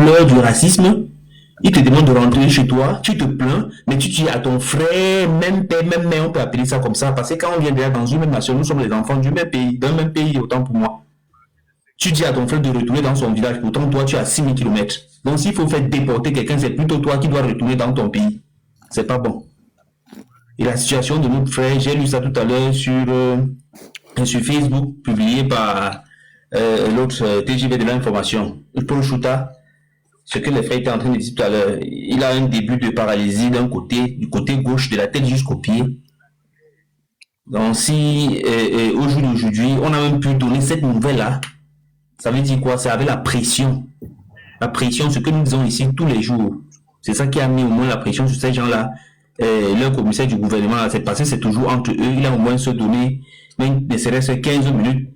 pleures du racisme, il te demande de rentrer chez toi, tu te plains, mais tu dis à ton frère, même père, même mère, on peut appeler ça comme ça, parce que quand on vient déjà dans une même nation, nous sommes les enfants du même pays, d'un même pays, autant pour moi. Tu dis à ton frère de retourner dans son village, pourtant toi tu as 6000 km. Donc s'il faut faire déporter quelqu'un, c'est plutôt toi qui dois retourner dans ton pays. C'est pas bon. Et la situation de notre frère, j'ai lu ça tout à l'heure sur Facebook, publié par l'autre TGV de l'information, Paul Chouta. Ce que les frères étaient en train de dire tout à l'heure, il a un début de paralysie d'un côté, du côté gauche de la tête jusqu'au pied. Donc si au jour d'aujourd'hui, on a même pu donner cette nouvelle-là, ça veut dire quoi? C'est avec la pression. La pression, ce que nous disons ici tous les jours. C'est ça qui a mis au moins la pression sur ces gens-là. Le commissaire du gouvernement, c'est passé, c'est toujours entre eux. Il a au moins se donné, même ne serait-ce 15 minutes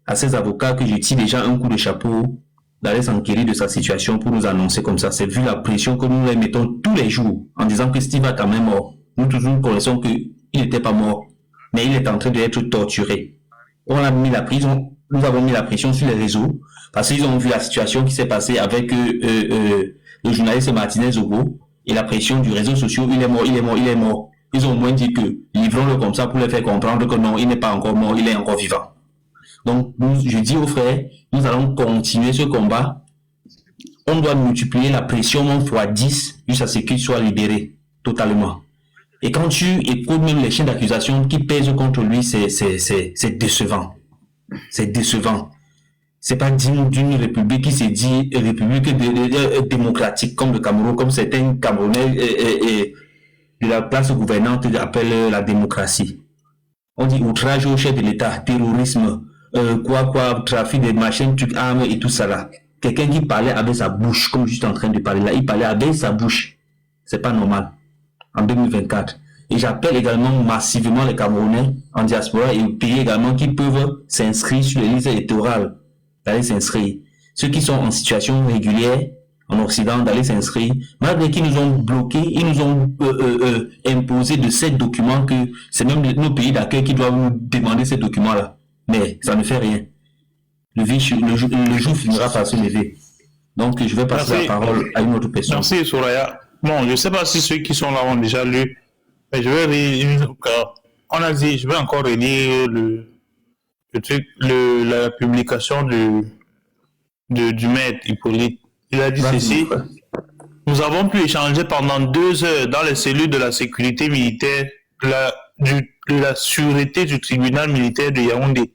à ses avocats que je tire déjà un coup de chapeau d'aller s'enquérir de sa situation pour nous annoncer comme ça. C'est vu la pression que nous les mettons tous les jours en disant que Steve a quand même mort. Nous toujours connaissons qu'il n'était pas mort, mais il est en train d'être torturé. On a mis la prison, nous avons mis la pression sur les réseaux parce qu'ils ont vu la situation qui s'est passée avec le journaliste Martinez Zogo et la pression du réseau social, il est mort, il est mort, il est mort. Ils ont au moins dit que livrons-le comme ça pour les faire comprendre que non, il n'est pas encore mort, il est encore vivant. Donc, je dis aux frères, nous allons continuer ce combat. On doit multiplier la pression fois 10 jusqu'à ce qu'il soit libéré totalement. Et quand tu écoutes même les chaînes d'accusation qui pèsent contre lui, c'est décevant. C'est décevant. C'est pas digne d'une république qui se dit république démocratique comme le Cameroun, comme certains Camerounais de la classe gouvernante appellent la démocratie. On dit outrage au chef de l'État, terrorisme, trafic de machines, trucs, armes et tout ça là. Quelqu'un qui parlait avec sa bouche, comme je suis en train de parler là, il parlait avec sa bouche. C'est pas normal. En 2024. Et j'appelle également massivement les Camerounais en diaspora et aux pays également qui peuvent s'inscrire sur les listes électorales, d'aller s'inscrire. Ceux qui sont en situation régulière en Occident, d'aller s'inscrire, malgré qu'ils nous ont bloqués, ils nous ont imposé de ces documents que c'est même nos pays d'accueil qui doivent nous demander ces documents-là. Mais ça ne fait rien. Le jour finira par se lever. Donc je vais passer la parole à une autre personne. Merci Soraya. Bon, je ne sais pas si ceux qui sont là ont déjà lu, mais je vais relire. On a dit, je vais encore relire la publication du maître Hippolyte. Il a dit ceci. Nous avons pu échanger pendant 2 heures dans les cellules de la sécurité militaire de la sûreté du tribunal militaire de Yaoundé,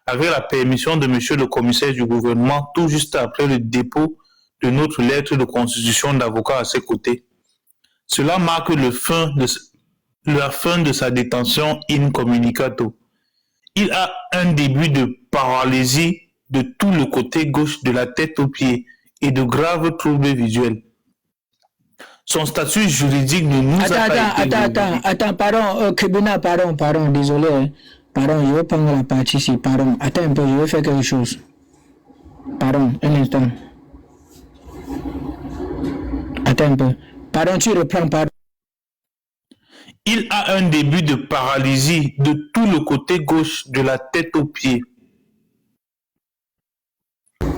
avec la permission de monsieur le commissaire du gouvernement, tout juste après le dépôt de notre lettre de constitution d'avocat à ses côtés. Cela marque la fin de sa détention incommunicato. Il a un début de paralysie de tout le côté gauche de la tête aux pieds et de graves troubles visuels. Son statut juridique ne nous a pas été... Attends, pardon, Kebuna, pardon, désolé. Pardon, je vais prendre la partie ici, pardon. Attends un peu, je vais faire quelque chose. Pardon, un instant. Attends un peu. Pardon, tu reprends, pardon. Il a un début de paralysie de tout le côté gauche de la tête aux pieds.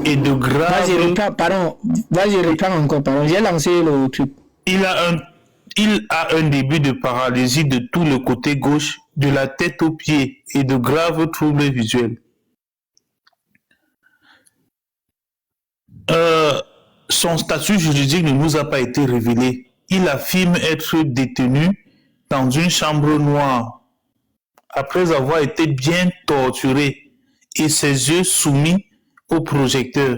Et de graves... Vas-y, reprends encore, pardon. J'ai lancé le truc. Il a un début de paralysie de tout le côté gauche de la tête aux pieds et de graves troubles visuels. Son statut juridique ne nous a pas été révélé. Il affirme être détenu dans une chambre noire après avoir été bien torturé et ses yeux soumis au projecteur.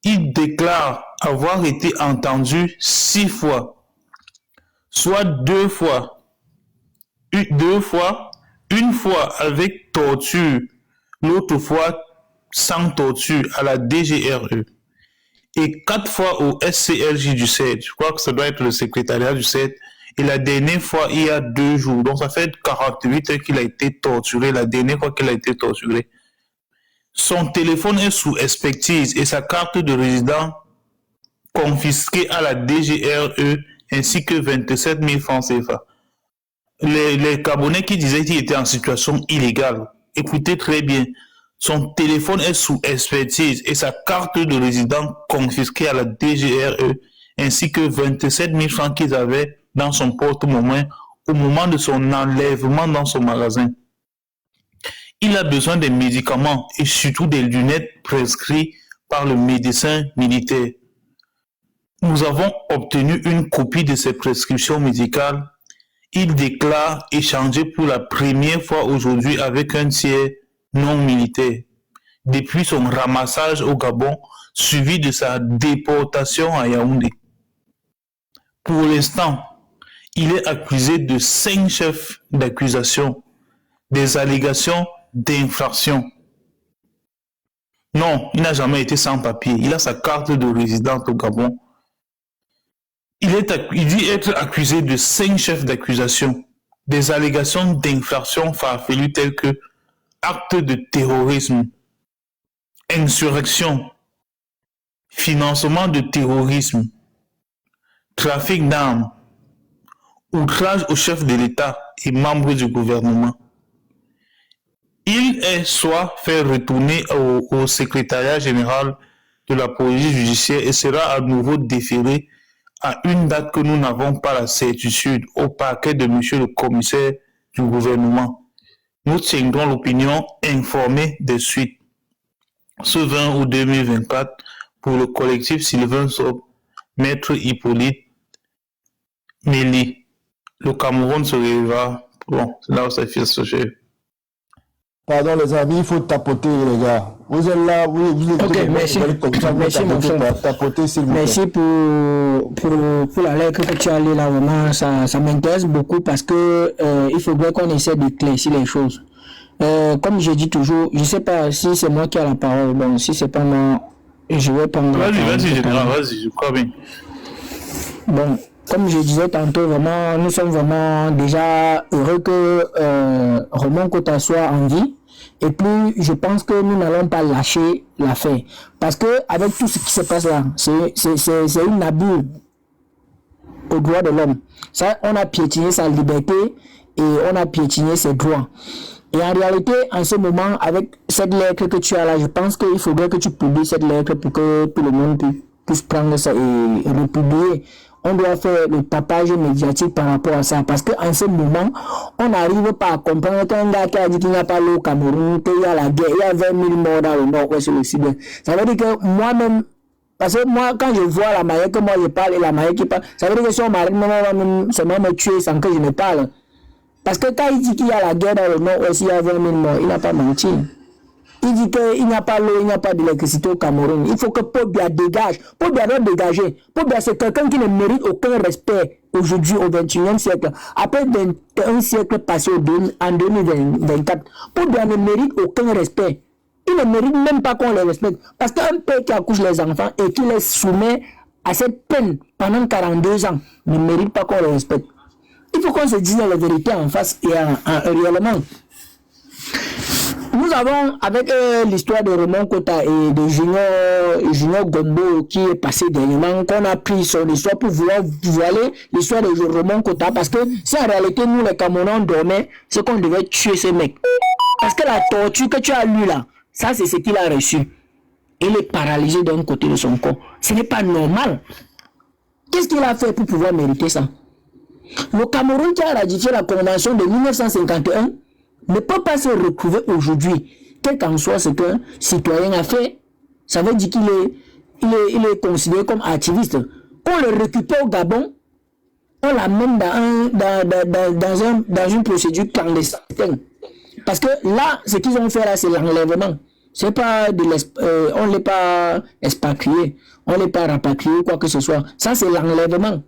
Il déclare avoir été entendu 6 fois, soit 2 fois. Une fois avec torture, l'autre fois sans torture à la DGRE. Et 4 fois au SCRJ du CED. Je crois que ça doit être le secrétariat du CED. Et la dernière fois, il y a 2 jours. Donc, ça fait 48 heures qu'il a été torturé. La dernière fois qu'il a été torturé. Son téléphone est sous expertise et sa carte de résident confisquée à la DGRE ainsi que 27 000 francs CFA. Les Camerounais qui disaient qu'il était en situation illégale, écoutez très bien. son téléphone est sous expertise et sa carte de résident confisquée à la DGRE, ainsi que 27 000 francs qu'ils avaient dans son porte-monnaie au moment de son enlèvement dans son magasin. Il a besoin des médicaments et surtout des lunettes prescrites par le médecin militaire. Nous avons obtenu une copie de ses prescriptions médicales. Il déclare échanger pour la première fois aujourd'hui avec un tiers non militaire depuis son ramassage au Gabon, suivi de sa déportation à Yaoundé. Pour l'instant, il est accusé de 5 chefs d'accusation, des allégations d'infraction. Non, il n'a jamais été sans papier. Il a sa carte de résident au Gabon. Il dit être accusé de 5 chefs d'accusation, des allégations d'infraction farfelues telles que actes de terrorisme, insurrection, financement de terrorisme, trafic d'armes, outrage au chef de l'État et membres du gouvernement. Il est soit fait retourner au secrétariat général de la police judiciaire et sera à nouveau déféré à une date que nous n'avons pas la certitude au parquet de monsieur le commissaire du gouvernement. Nous tiendrons l'opinion informée des suites. Ce 20 août 2024, pour le collectif Sylvain Sob, Maître Hippolyte Méli. Le Cameroun se réveillera. Bon, c'est là où ça fait ce jeu. Pardon les amis, il faut tapoter les gars. Vous êtes là, vous êtes ok, merci. Merci mon frère. Tapoter s'il vous plaît. Merci pour la lettre que tu as lu là, vraiment, ça m'intéresse beaucoup parce que il faudrait qu'on essaie d'éclaircir les choses. Comme je dis toujours, je ne sais pas si c'est moi qui ai la parole, bon, si c'est pas moi, je vais prendre la parole. Vas-y, général, vas-y, je crois bien. Bon, comme je disais tantôt, vraiment, nous sommes vraiment déjà heureux que Roman Kota soit en vie. Et puis, je pense que nous n'allons pas lâcher l'affaire. Parce que avec tout ce qui se passe là, c'est une abus aux droits de l'homme. Ça, on a piétiné sa liberté et on a piétiné ses droits. Et en réalité, en ce moment, avec cette lettre que tu as là, je pense qu'il faudrait que tu publies cette lettre pour que tout le monde puisse prendre ça et republier. On doit faire le tapage médiatique par rapport à ça. Parce qu'en ce moment, on n'arrive pas à comprendre qu'un gars qui a dit qu'il n'y a pas l'eau au Cameroun, qu'il y a la guerre, il y a 20 000 morts dans le nord-ouest et le sud. Ça veut dire que moi-même, parce que moi, quand je vois la manière que moi je parle et la manière qui parle, ça veut dire que si on m'arrête, ça va me tuer sans que je ne parle. Parce que quand il dit qu'il y a la guerre dans le nord-ouest, il y a 20 000 morts, il n'a pas menti. Il dit qu'il n'y a pas l'eau, il n'y a pas d'électricité au Cameroun. Il faut que Pobia dégage. Pobia doit dégager. Pobia, c'est quelqu'un qui ne mérite aucun respect aujourd'hui au XXIe siècle. Après un siècle passé en 2024, Pobia ne mérite aucun respect. Il ne mérite même pas qu'on les respecte. Parce qu'un père qui accouche les enfants et qui les soumet à cette peine pendant 42 ans ne mérite pas qu'on les respecte. Il faut qu'on se dise la vérité en face et réellement. Nous avons, avec l'histoire de Roman Kota et de Junior Gombo qui est passé dernièrement, qu'on a pris son histoire pour vouloir voiler l'histoire de Roman Kota, parce que si en réalité nous les Camerounais dormaient, c'est qu'on devait tuer ces mecs. Parce que la torture que tu as lue là, ça c'est ce qu'il a reçu. Il est paralysé d'un côté de son corps. Ce n'est pas normal. Qu'est-ce qu'il a fait pour pouvoir mériter ça? Le Cameroun qui a ratifié la convention de 1951 ne peut pas se retrouver aujourd'hui, quel qu'en soit ce qu'un citoyen a fait. Ça veut dire qu'il est considéré comme activiste. On le récupère au Gabon, on l'amène dans une procédure clandestine. Parce que là, ce qu'ils ont fait là, c'est l'enlèvement. C'est pas on ne l'a pas expatrié, on ne l'a pas rapatrié ou quoi que ce soit. Ça, c'est l'enlèvement.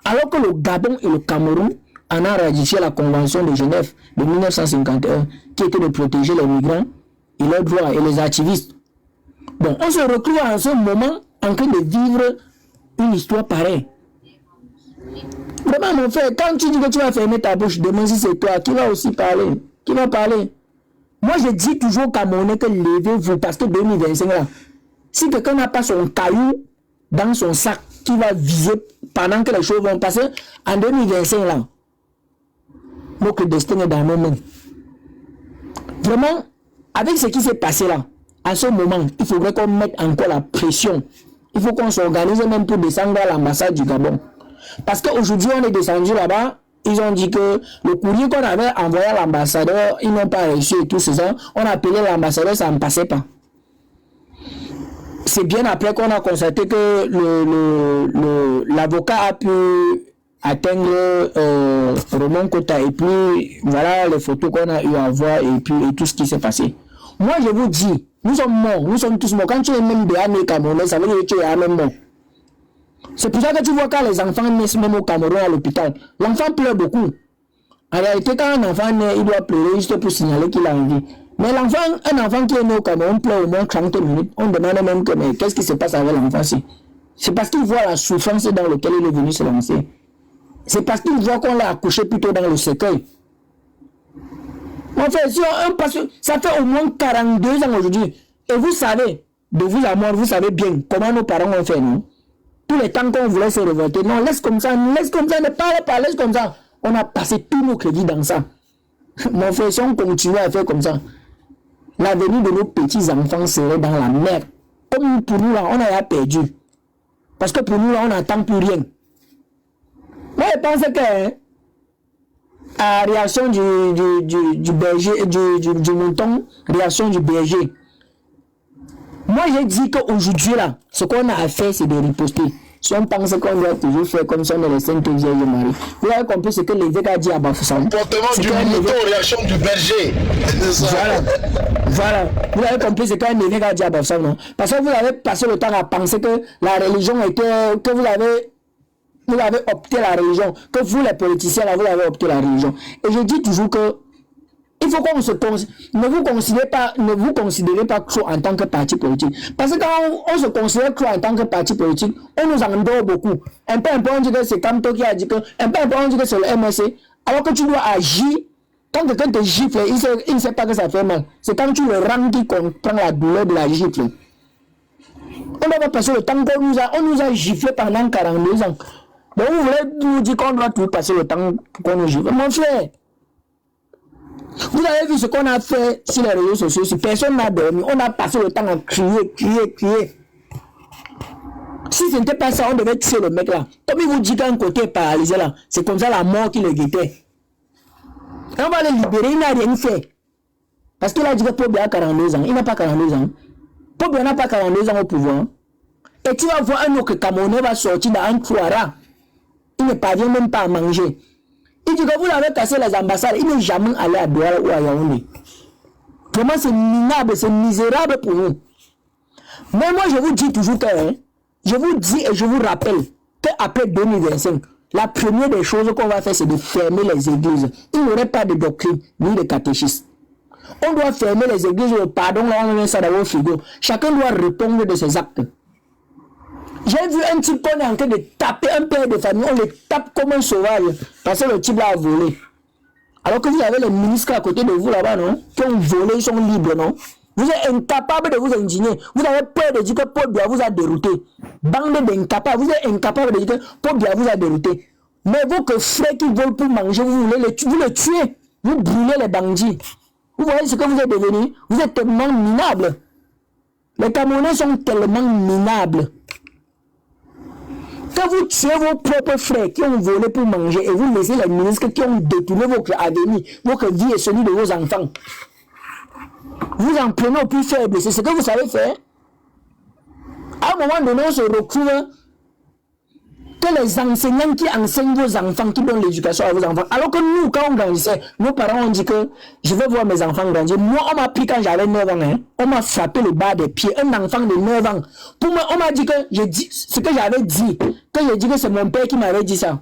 Alors que le Gabon et le Cameroun en a ratifié la Convention de Genève de 1951, qui était de protéger les migrants et leurs droits et les activistes. Bon, on se retrouve en ce moment en train de vivre une histoire pareille. Vraiment, mon frère, quand tu dis que tu vas fermer ta bouche, demain si c'est toi, qui va aussi parler? Qui va parler? Moi, je dis toujours aux Camerounais que levez-vous, parce que 2025 là, si quelqu'un n'a pas son caillou dans son sac, qui va viser pendant que les choses vont passer, en 2025 là, notre destin est dans nos mains. Vraiment, avec ce qui s'est passé là, à ce moment, il faudrait qu'on mette encore la pression. Il faut qu'on s'organise même pour descendre à l'ambassade du Gabon. Parce qu'aujourd'hui, on est descendu là-bas. Ils ont dit que le courrier qu'on avait envoyé à l'ambassadeur, ils n'ont pas reçu et tout ça. On a appelé l'ambassadeur, ça ne passait pas. C'est bien après qu'on a constaté que l'avocat a pu atteindre Romain Kota. Et puis, voilà les photos qu'on a eu à voir et puis et tout ce qui s'est passé. Moi, je vous dis, nous sommes morts. Nous sommes tous morts. Quand tu es même des Camerounais, ça veut dire que tu es même mort. C'est pour ça que tu vois quand les enfants naissent même au Cameroun à l'hôpital, l'enfant pleure beaucoup. En réalité, quand un enfant naît, il doit pleurer juste pour signaler qu'il a envie. Mais un enfant qui est né au Cameroun pleure au moins 30 minutes. On demande même que, mais qu'est-ce qui se passe avec l'enfant? C'est parce qu'il voit la souffrance dans laquelle il est venu se lancer. C'est parce qu'il voit qu'on l'a accouché plutôt dans le cercueil. En fait, ça fait au moins 42 ans aujourd'hui. Et vous savez, de vous à moi, vous savez bien comment nos parents ont fait, non? Tous les temps qu'on voulait se révolter, non, laisse comme ça, ne parle pas, laisse comme ça. On a passé tous nos crédits dans ça. Mon frère, si on continue à faire comme ça, l'avenir de nos petits-enfants serait dans la mer. Comme pour nous, là, on a perdu. Parce que pour nous, là, on n'entend plus rien. Moi, je pense que la réaction du berger, du mouton, réaction du berger. Moi, j'ai dit qu'aujourd'hui, là, ce qu'on a à faire, c'est de riposter. Si on pense qu'on doit toujours faire comme ça, on est les Saintes Vierges Marie. Vous avez compris ce que l'évêque a dit à Bafoussam. Comportement du mouton, réaction du berger. Voilà. Vous avez compris ce qu'un évêque a dit à Bafoussam, non? Parce que vous avez passé le temps à penser que la religion était... que vous avez opté la religion. Que vous, les politiciens, là, vous avez opté la religion. Et je dis toujours que il faut qu'on se ne vous considérez pas trop en tant que parti politique. Parce que quand on se considère trop en tant que parti politique, on nous endort beaucoup. Un peu on dit que c'est Kamto qui a dit que, un peu on dit que c'est le MSC. Alors que tu dois agir, quand quelqu'un te gifle, il ne sait pas que ça fait mal. C'est quand tu le rends qui comprend la douleur de la gifle. On ne va pas passer le temps qu'on nous a giflé pendant 42 ans. Donc vous voulez nous dire qu'on doit tout passer le temps qu'on nous gifle. Mon frère, vous avez vu ce qu'on a fait sur les réseaux sociaux, si personne n'a dormi, on a passé le temps à crier. Si ce n'était pas ça, on devait tuer le mec là. Comme il vous dit qu'un côté est paralysé là, c'est comme ça la mort qui le guettait. Et on va le libérer, il n'a rien fait. Parce qu'il a dit que Pobia a 42 ans, il n'a pas 42 ans. Pobia n'a pas 42 ans au pouvoir. Et tu vas voir un autre Camerounais va sortir dans un Kouara. Il ne parvient même pas à manger. Il dit que vous avez cassé les ambassades, il n'est jamais allé à Douala ou à Yaoundé. Vraiment, c'est minable, c'est misérable pour nous. Mais moi, je vous dis toujours que, je vous dis et je vous rappelle qu'après 2025, la première des choses qu'on va faire, c'est de fermer les églises. Il n'y aurait pas de doctrine, ni de catéchisme. On doit fermer les églises, pardon, là, on met ça dans le frigo. Chacun doit répondre de ses actes. J'ai vu un type qu'on est en train de taper un père de famille, on le tape comme un sauvage, parce que le type là a volé. Alors que vous avez les ministres à côté de vous là-bas, non? Qui ont volé, ils sont libres, non? Vous êtes incapable de vous indigner. Vous avez peur de dire que Pobia vous a dérouté. Bande d'incapables, vous êtes incapable de dire que Pobia vous a dérouté. Mais vous que frères qui volent pour manger, vous le tuez. Vous brûlez les bandits. Vous voyez ce que vous êtes devenus? Vous êtes tellement minables. Les Camerounais sont tellement minables. Quand vous tuez vos propres frères qui ont volé pour manger et vous laissez les ministres qui ont détourné votre avenir, votre vie et celui de vos enfants, vous en prenez au plus faible. C'est ce que vous savez faire. À un moment donné, on se retrouve que les enseignants qui enseignent vos enfants, qui donnent l'éducation à vos enfants. Alors que nous, quand on grandissait, nos parents ont dit que je veux voir mes enfants grandir. Moi, on m'a pris quand j'avais 9 ans. Hein, on m'a frappé le bas des pieds. Un enfant de 9 ans. Pour moi, on m'a dit que j'ai dit ce que j'avais dit. Que j'ai dit que c'est mon père qui m'avait dit ça.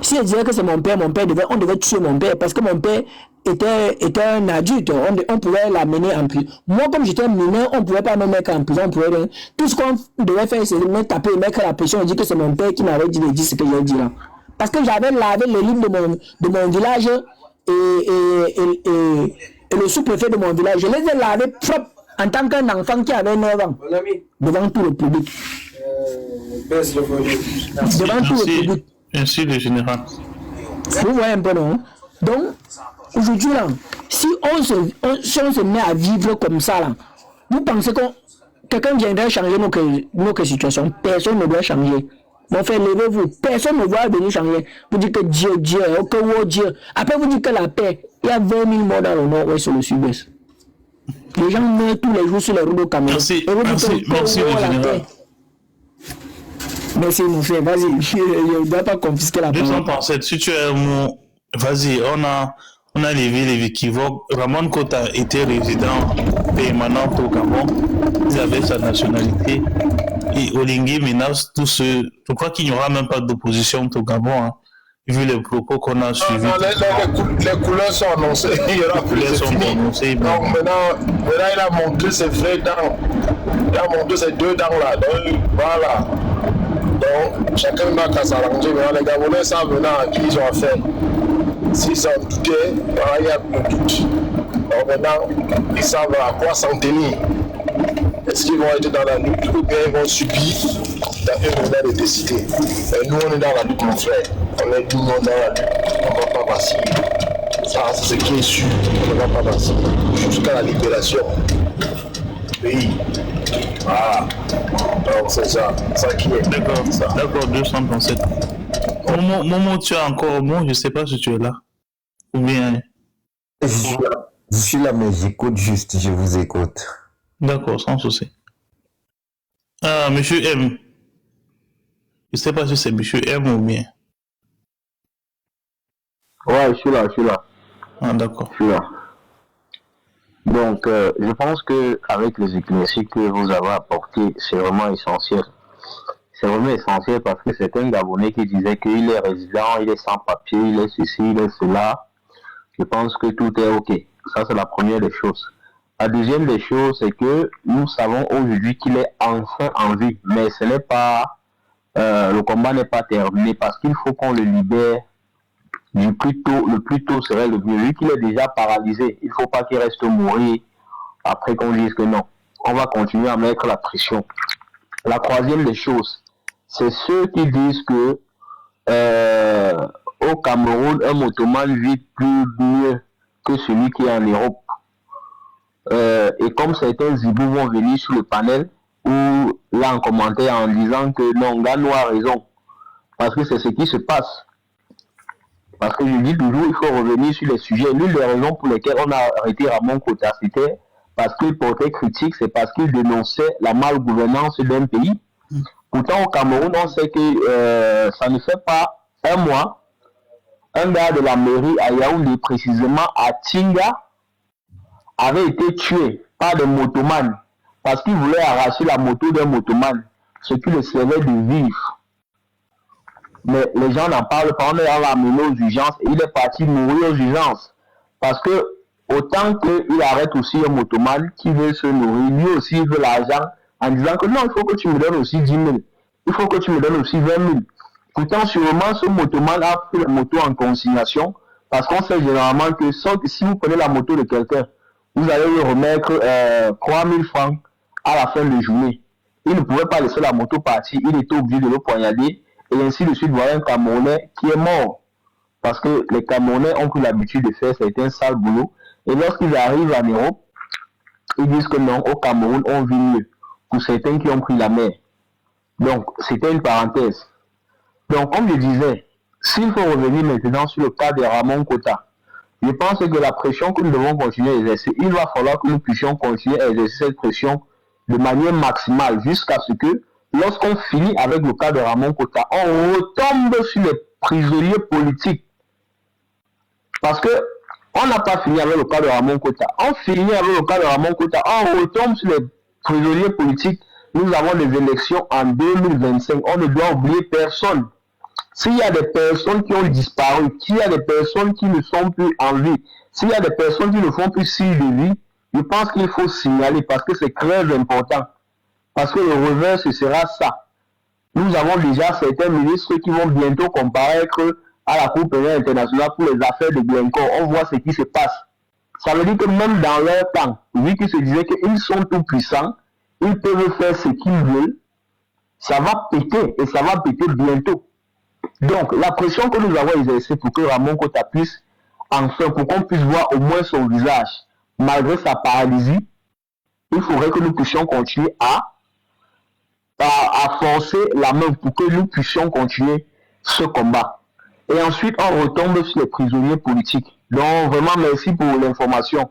Si je disais que c'est mon père on devait tuer mon père. Parce que mon père était un adulte. On pouvait l'amener en prison. Moi, comme j'étais mineur, on ne pouvait pas me mettre en prison. Tout ce qu'on devait faire, c'est me taper et mettre la pression et dire que c'est mon père qui m'avait dit de dire ce que j'ai dit là. Parce que j'avais lavé les livres de mon village et le sous-préfet de mon village. Je les ai lavés propres en tant qu'un enfant qui avait 9 ans. Devant tout le public. Devant tout le public. Ainsi, le général. Vous voyez un peu, non? Donc, aujourd'hui, là, si on se met à vivre comme ça, là, vous pensez que quelqu'un viendrait changer nos situations? Personne ne doit changer. Mon frère, levez-vous. Personne ne doit venir changer. Vous dites que Dieu, que Dieu. Après, vous dites que la paix. Il y a 20 000 morts dans le nord-ouest sur le sud-ouest. Les gens meurent tous les jours sur les routes de Cameroun. Merci, le général. Merci, mon frère. Vas-y. Je ne dois pas confisquer la parole. 237, si tu es un mot, vas-y, on a levé les équivoques. Ramon Kota était résident permanent au Gabon. Il avait sa nationalité. Et Olingue menace tous ceux. Je crois qu'il n'y aura même pas d'opposition au Gabon, hein, vu les propos qu'on a suivis. Non, les couleurs sont annoncées. Il y aura plus de fini. Donc maintenant, il a montré ses vraies dents. Il a montré ses deux dents là. Donc voilà. Donc chacun n'a qu'à s'arranger. Maintenant, les Gabonais savent maintenant à qui ils ont affaire. S'ils s'en doutaient, il y a plus de doute. Donc maintenant, ils savent à quoi s'en tenir. Est-ce qu'ils vont être dans la lutte ou bien ils vont subir? Il y a un moment de décider. Et nous, on est dans la lutte, mon frère. On est tout le monde dans la lutte. On ne va pas vaciller. Ça, c'est ce qui est sûr. On ne va pas vaciller. Jusqu'à la libération du pays. Voilà. Donc, c'est ça. Ça qui est. D'accord, 237. Momo, tu as encore un mot? Je ne sais pas si tu es là. Ou bien. Je suis là, mais j'écoute juste. Je vous écoute. D'accord, sans souci. Monsieur M. Je ne sais pas si c'est Monsieur M ou bien. Ouais, je suis là. Ah, d'accord. Je suis là. Donc, je pense qu'avec les éclaircies que vous avez apportées, c'est vraiment essentiel. C'est vraiment essentiel parce que c'est un Gabonais qui disait qu'il est résident, il est sans papier, il est ceci, il est cela. Je pense que tout est OK. Ça, c'est la première des choses. La deuxième des choses, c'est que nous savons aujourd'hui qu'il est enfin en vie, mais ce n'est pas, le combat n'est pas terminé parce qu'il faut qu'on le libère le plus tôt serait le mieux. Vu qu'il est déjà paralysé, il ne faut pas qu'il reste mourir après qu'on dise que non. On va continuer à mettre la pression. La troisième des choses, c'est ceux qui disent que au Cameroun, un motoman vit plus mieux que celui qui est en Europe. Et comme certains zibous vont venir sur le panel ou là en commentaire en disant que non, Gano a raison, parce que c'est ce qui se passe. Parce que je dis toujours, il faut revenir sur les sujets. L'une des raisons pour lesquelles on a arrêté Ramon Kota, c'était parce qu'il portait critique, c'est parce qu'il dénonçait la malgouvernance d'un pays. Pourtant, au Cameroun, on sait que ça ne fait pas un mois, un gars de la mairie à Yaoundé, précisément à Tinga, avait été tué par des motomanes parce qu'il voulait arracher la moto d'un motoman, ce qui le servait de vivre. Mais les gens n'en parlent pas, on l'a amené aux urgences et il est parti mourir aux urgences. Parce que autant qu'il arrête aussi un motoman qui veut se nourrir, lui aussi il veut l'argent en disant que non, il faut que tu me donnes aussi 10 000, il faut que tu me donnes aussi 20 000. Pourtant, sûrement, ce motoman a pris la moto en consignation parce qu'on sait généralement que si vous prenez la moto de quelqu'un, vous allez lui remettre 3 000 francs à la fin de la journée. Il ne pouvait pas laisser la moto partir, il était obligé de le poignarder et ainsi de suite. Voilà un Camerounais qui est mort. Parce que les Camerounais ont pris l'habitude de faire certains sales boulots. Et lorsqu'ils arrivent en Europe, ils disent que non, au Cameroun, on vit mieux. Pour certains qui ont pris la mer. Donc, c'était une parenthèse. Donc, comme je disais, s'il faut revenir maintenant sur le cas de Ramon Kota, je pense que la pression que nous devons continuer à exercer, il va falloir que nous puissions continuer à exercer cette pression de manière maximale jusqu'à ce que, lorsqu'on finit avec le cas de Ramon Kota, on retombe sur les prisonniers politiques. Parce que on n'a pas fini avec le cas de Ramon Kota. On finit avec le cas de Ramon Kota, on retombe sur les prisonniers politiques. Nous avons des élections en 2025. On ne doit oublier personne. S'il y a des personnes qui ont disparu, s'il y a des personnes qui ne sont plus en vie, s'il y a des personnes qui ne font plus signe de vie, je pense qu'il faut signaler parce que c'est très important. Parce que le revers, ce sera ça. Nous avons déjà certains ministres qui vont bientôt comparaître à la Cour pénale internationale pour les affaires de Glencore. On voit ce qui se passe. Ça veut dire que même dans leur temps, vu qu'ils se disaient qu'ils sont tout puissants, ils peuvent faire ce qu'ils veulent, ça va péter et ça va péter bientôt. Donc, la pression que nous avons exercée pour que Ramon Kota puisse enfin, pour qu'on puisse voir au moins son visage, malgré sa paralysie, il faudrait que nous puissions continuer à forcer la main pour que nous puissions continuer ce combat. Et ensuite, on retombe sur les prisonniers politiques. Donc, vraiment, merci pour l'information.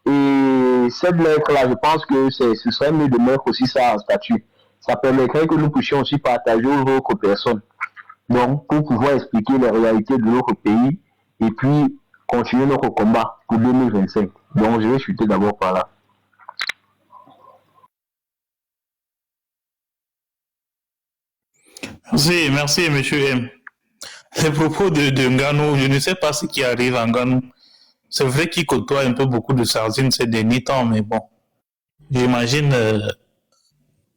Et cette lettre-là, je pense que ce serait mieux de mettre aussi ça en statut. Ça permettrait que nous puissions aussi partager aux autres personnes. Donc, pour pouvoir expliquer les réalités de notre pays et puis continuer notre combat pour 2025. Donc, je vais chuter d'abord par là. Merci, monsieur M. Les propos de Ngannou, je ne sais pas ce qui arrive à Ngannou. C'est vrai qu'il côtoie un peu beaucoup de sardines ces derniers temps, mais bon, j'imagine,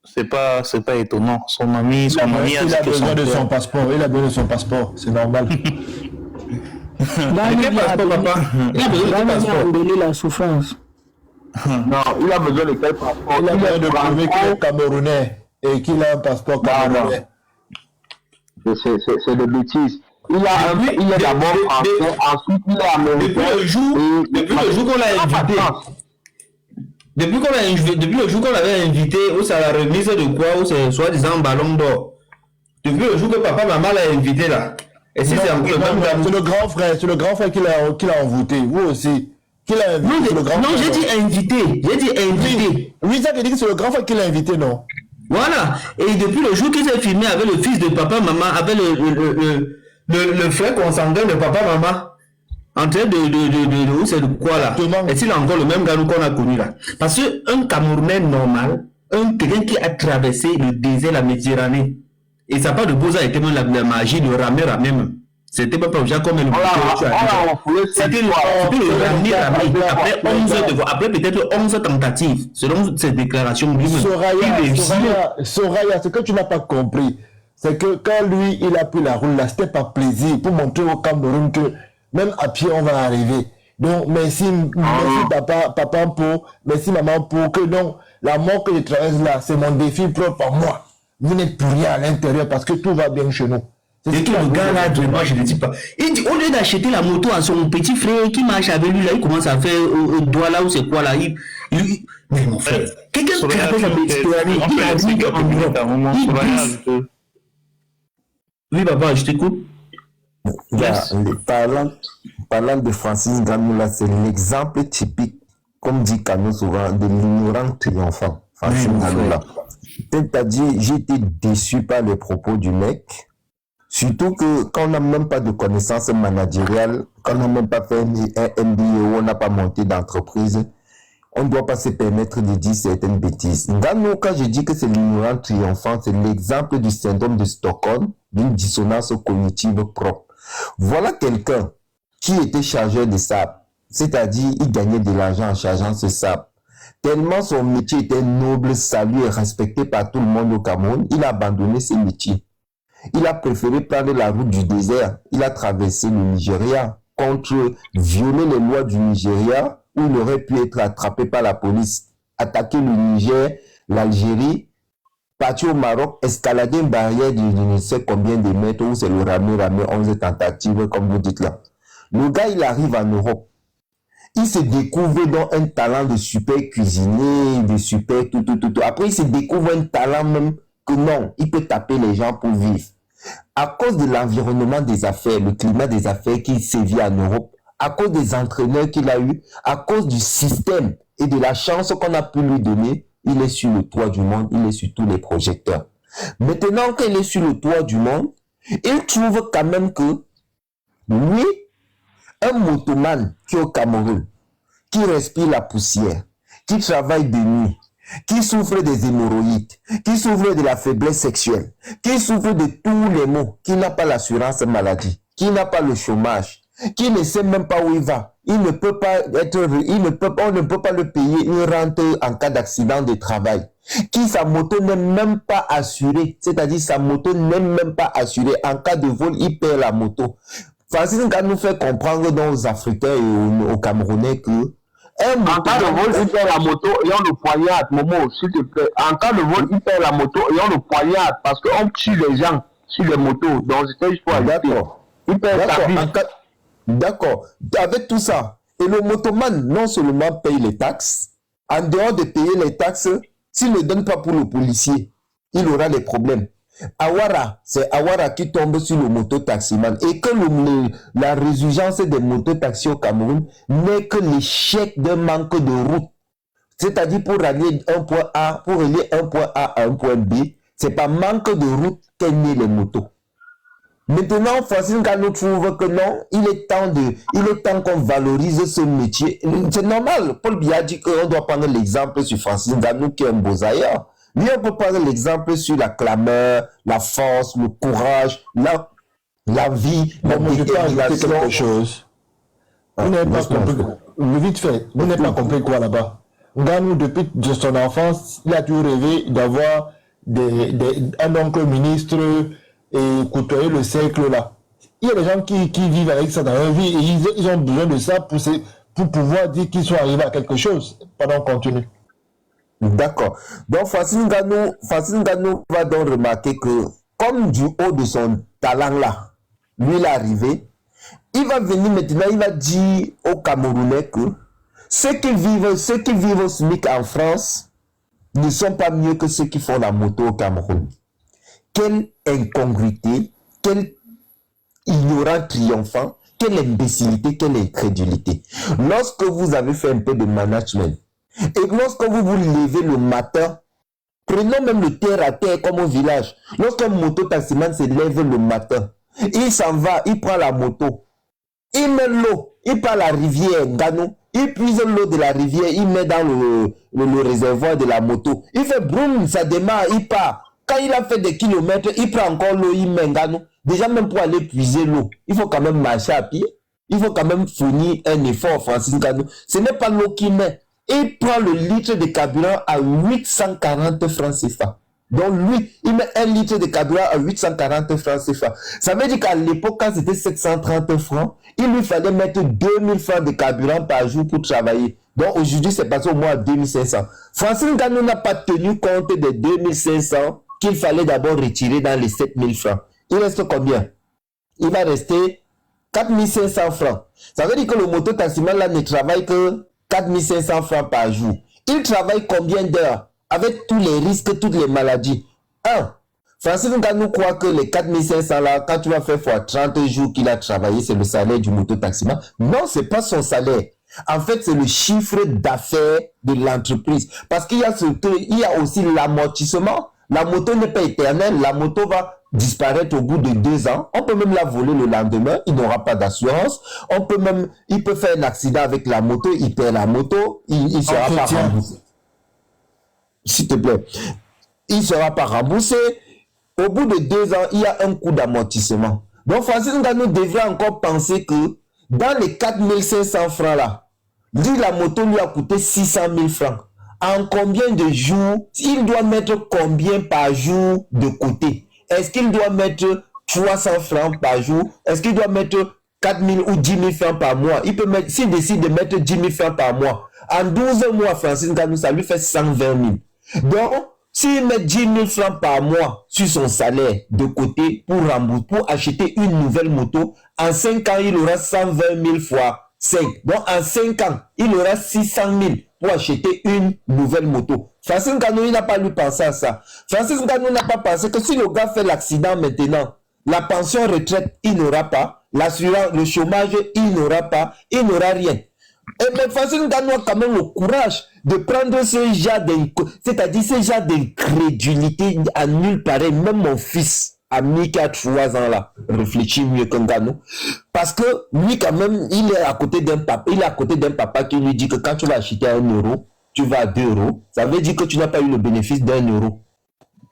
c'est pas étonnant. Son ami il a besoin de son passeport. Il a besoin de son passeport, c'est normal. Il a besoin de la souffrance. Non, il a besoin de quel passeport? Il a besoin de prouver qu'il est camerounais et qu'il a un passeport camerounais. C'est des bêtises. Il est d'abord français, ensuite il est américain. Depuis le jour qu'on l'a invité. Depuis le jour qu'on l'avait invité, où c'est la remise de quoi, où c'est soi-disant ballon d'or. Depuis le jour que papa, maman l'a invité là. Et si c'est encore le même gars. C'est le grand frère qui l'a envoûté. Vous aussi. Qui l'a invité. Non, j'ai dit invité. Oui, ça veut dire que c'est le grand frère qui l'a invité, non? Voilà. Et depuis le jour qu'il s'est filmé avec le fils de papa, maman, avec le frère consanguin de papa, maman, en train de c'est de quoi là? Et s'il a encore le même gars qu'on a connu là? Parce qu'un Camerounais normal, quelqu'un qui a traversé le désert, la Méditerranée, et ça n'a pas de beau, ça a été même la magie de Ramé même. C'était pas déjà comme le c'était le Ramé après 11 heures de voix, après peut-être 11 tentatives, selon ses déclarations. Soraya, ce que tu n'as pas compris, c'est que quand lui, il a pris la route là, c'était pas plaisir pour montrer au Cameroun que même à pied, on va arriver. Donc, merci papa merci maman pour que donc, la mort que je traverse là, c'est mon défi propre à moi. Vous n'êtes plus rien à l'intérieur parce que tout va bien chez nous. C'est que le gars là, moi je ne dis pas. Il dit, au lieu d'acheter la moto à son petit frère qui marche avec lui là, il commence à faire au doigt là où c'est quoi là. Mais mon frère, quelqu'un qui traverse la Méditerranée, il a dit en oui, papa, je t'écoute. Parlant de Francis Ngannou, là, c'est l'exemple typique, comme dit Kano souvent, de l'ignorant triomphant. Francis Ngannou, là. C'est-à-dire, j'ai été déçu par les propos du mec, surtout que quand on n'a même pas de connaissances managériales, quand on n'a même pas fait un MBA ou on n'a pas monté d'entreprise, on ne doit pas se permettre de dire certaines bêtises. Ngannou, quand je dis que c'est l'ignorant triomphant, c'est l'exemple du syndrome de Stockholm, d'une dissonance cognitive propre. Voilà quelqu'un qui était chargeur de sable, c'est-à-dire il gagnait de l'argent en chargeant ce sable. Tellement son métier était noble, salué et respecté par tout le monde au Cameroun, il a abandonné ce métier. Il a préféré prendre la route du désert. Il a traversé le Nigeria contre violer les lois du Nigeria où il aurait pu être attrapé par la police, attaquer le Niger, l'Algérie, partir au Maroc, escalader une barrière de je ne sais combien de mètres où c'est le ramé 11 tentatives comme vous dites là. Le gars il arrive en Europe. Il se découvre dans un talent de super cuisinier, de super tout. Après, il se découvre un talent même que non, il peut taper les gens pour vivre. À cause de l'environnement des affaires, le climat des affaires qui sévit en Europe, à cause des entraîneurs qu'il a eu, à cause du système et de la chance qu'on a pu lui donner, il est sur le toit du monde, il est sur tous les projecteurs. Maintenant qu'il est sur le toit du monde, il trouve quand même que lui, un motoman qui est au Cameroun, qui respire la poussière, qui travaille de nuit, qui souffre des hémorroïdes, qui souffre de la faiblesse sexuelle, qui souffre de tous les maux, qui n'a pas l'assurance maladie, qui n'a pas le chômage, qui ne sait même pas où il va. Il ne peut pas on ne peut pas le payer une rente en cas d'accident de travail. Qui sa moto n'est même pas assurée, c'est-à-dire sa moto n'est même pas assurée. En cas de vol, il perd la moto. Francis Ngannou nous fait comprendre aux Africains et aux Camerounais que en cas de vol, il perd la moto et on le poignarde. Momo, s'il te plaît. En cas de vol, il perd la moto et on le poignarde parce qu'on tue les gens sur les motos. Donc, c'était juste pour ajouter. Il perd sa vie. D'accord. Avec tout ça, et le motoman non seulement paye les taxes, en dehors de payer les taxes, s'il ne donne pas pour le policier, il aura des problèmes. Awara, c'est Awara qui tombe sur le mototaximan et que la résurgence des mototaxis au Cameroun n'est que l'échec d'un manque de route. C'est-à-dire pour relier un point A, pour relier un point A à un point B, c'est pas manque de route qu'est né les motos. Maintenant, Francis Ngannou trouve que non, il est temps qu'on valorise ce métier. C'est normal. Paul Biya dit qu'on doit prendre l'exemple sur Francis Ngannou qui est un bosailleur. Lui, on peut prendre l'exemple sur la clameur, la force, le courage, la vie, la détermination. Quelque chose. Vous n'avez pas compris. Vite fait, vous n'avez pas compris quoi là-bas. Ngannou, depuis son enfance, il a toujours rêvé d'avoir un oncle ministre et côtoyer le cercle là. Il y a des gens qui vivent avec ça dans leur vie et ils ont besoin de ça pour pouvoir dire qu'ils sont arrivés à quelque chose. Pendant qu'on continue. D'accord. Donc Francis Ngannou va donc remarquer que comme du haut de son talent là, lui il est arrivé, il va venir maintenant, il va dire aux Camerounais que ceux qui vivent au SMIC en France ne sont pas mieux que ceux qui font la moto au Cameroun. Quelle incongruité, quel ignorant triomphant, quelle imbécilité, quelle incrédulité. Lorsque vous avez fait un peu de management, et lorsque vous vous levez le matin, prenons même le terre à terre comme au village, lorsqu'un moto-taximan se lève le matin, il s'en va, il prend la moto, il met l'eau, il prend la rivière Ngannou, il puise l'eau de la rivière, il met dans le réservoir de la moto, il fait broum, ça démarre, il part. Quand il a fait des kilomètres, il prend encore l'eau, il met Ngannou. Déjà même pour aller puiser l'eau, il faut quand même marcher à pied, il faut quand même fournir un effort, Francis Ngannou. Ce n'est pas l'eau qu'il met. Il prend le litre de carburant à 840 francs CFA. Donc lui, il met un litre de carburant à 840 francs CFA. Ça veut dire qu'à l'époque, quand c'était 730 francs, il lui fallait mettre 2000 francs de carburant par jour pour travailler. Donc aujourd'hui, c'est passé au moins à 2500. Francis Ngannou n'a pas tenu compte des 2500 qu'il fallait d'abord retirer dans les 7000 francs. Il reste combien? Il va rester 4500 francs. Ça veut dire que le moto-taximan là ne travaille que 4500 francs par jour. Il travaille combien d'heures? Avec tous les risques, toutes les maladies. Francis Ngannou croit que les 4500 là, quand tu vas faire fois 30 jours qu'il a travaillé, c'est le salaire du moto-taximan. Non, c'est pas son salaire. En fait, c'est le chiffre d'affaires de l'entreprise. Parce qu'il y a aussi l'amortissement. La moto n'est pas éternelle. La moto va disparaître au bout de 2 ans. On peut même la voler le lendemain. Il n'aura pas d'assurance. Il peut faire un accident avec la moto. Il perd la moto. Il ne sera pas remboursé. S'il te plaît. Il ne sera pas remboursé. Au bout de 2 ans, il y a un coût d'amortissement. Donc, Francis Ngannou devrait encore penser que dans les 4500 francs là, lui, la moto lui a coûté 600 000 francs. En combien de jours, il doit mettre combien par jour de côté? Est-ce qu'il doit mettre 300 francs par jour? Est-ce qu'il doit mettre 4 000 ou 10 000 francs par mois? Il peut mettre, s'il décide de mettre 10 000 francs par mois, en 12 mois, Francis Ngannou, ça lui fait 120 000. Donc, s'il met 10 000 francs par mois sur son salaire de côté pour acheter une nouvelle moto, en 5 ans, il aura 120 000 fois 5. Donc, en 5 ans, il aura 600 000 pour acheter une nouvelle moto. Francis Ngannou, il n'a pas lui pensé à ça. Francis Ngannou n'a pas pensé que si le gars fait l'accident maintenant, la pension retraite, il n'aura pas. L'assurance, le chômage, il n'aura pas. Il n'aura rien. Et mais Francis Ngannou a quand même le courage de prendre ce genre d'incrédulité à nul pareil. Même mon fils, ami qui a 3 ans là, réfléchit mieux que Ngannou. Parce que lui quand même, il est à côté d'un papa qui lui dit que quand tu vas acheter à 1 euro, tu vas à 2 euros. Ça veut dire que tu n'as pas eu le bénéfice d'1 euro.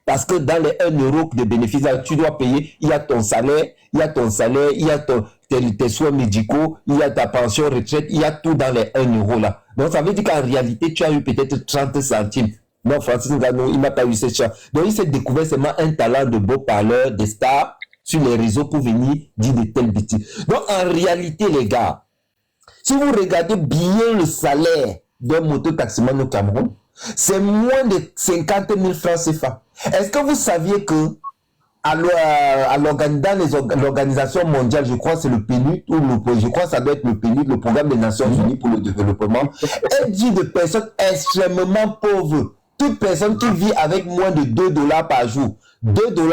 Parce que dans les 1 euro de bénéfice, tu dois payer, il y a ton salaire, il y a tes soins médicaux, il y a ta pension retraite, il y a tout dans les 1 euro là. Donc ça veut dire qu'en réalité, tu as eu peut-être 30 centimes. Non, Francis Ngannou, il n'a pas eu cette chance. Donc il s'est découvert seulement un talent de beau parleur, de star sur les réseaux pour venir dire de telles bêtises. Donc en réalité, les gars, si vous regardez bien le salaire d'un moto-taximan au Cameroun, c'est moins de 50 000 francs CFA. Est-ce que vous saviez que l'Organisation mondiale, je crois que c'est le PNUD, je crois que ça doit être le PNUD, le Programme des Nations Unies pour le développement, elle dit de personnes extrêmement pauvres. Toute personne qui vit avec moins de $2 par jour. $2,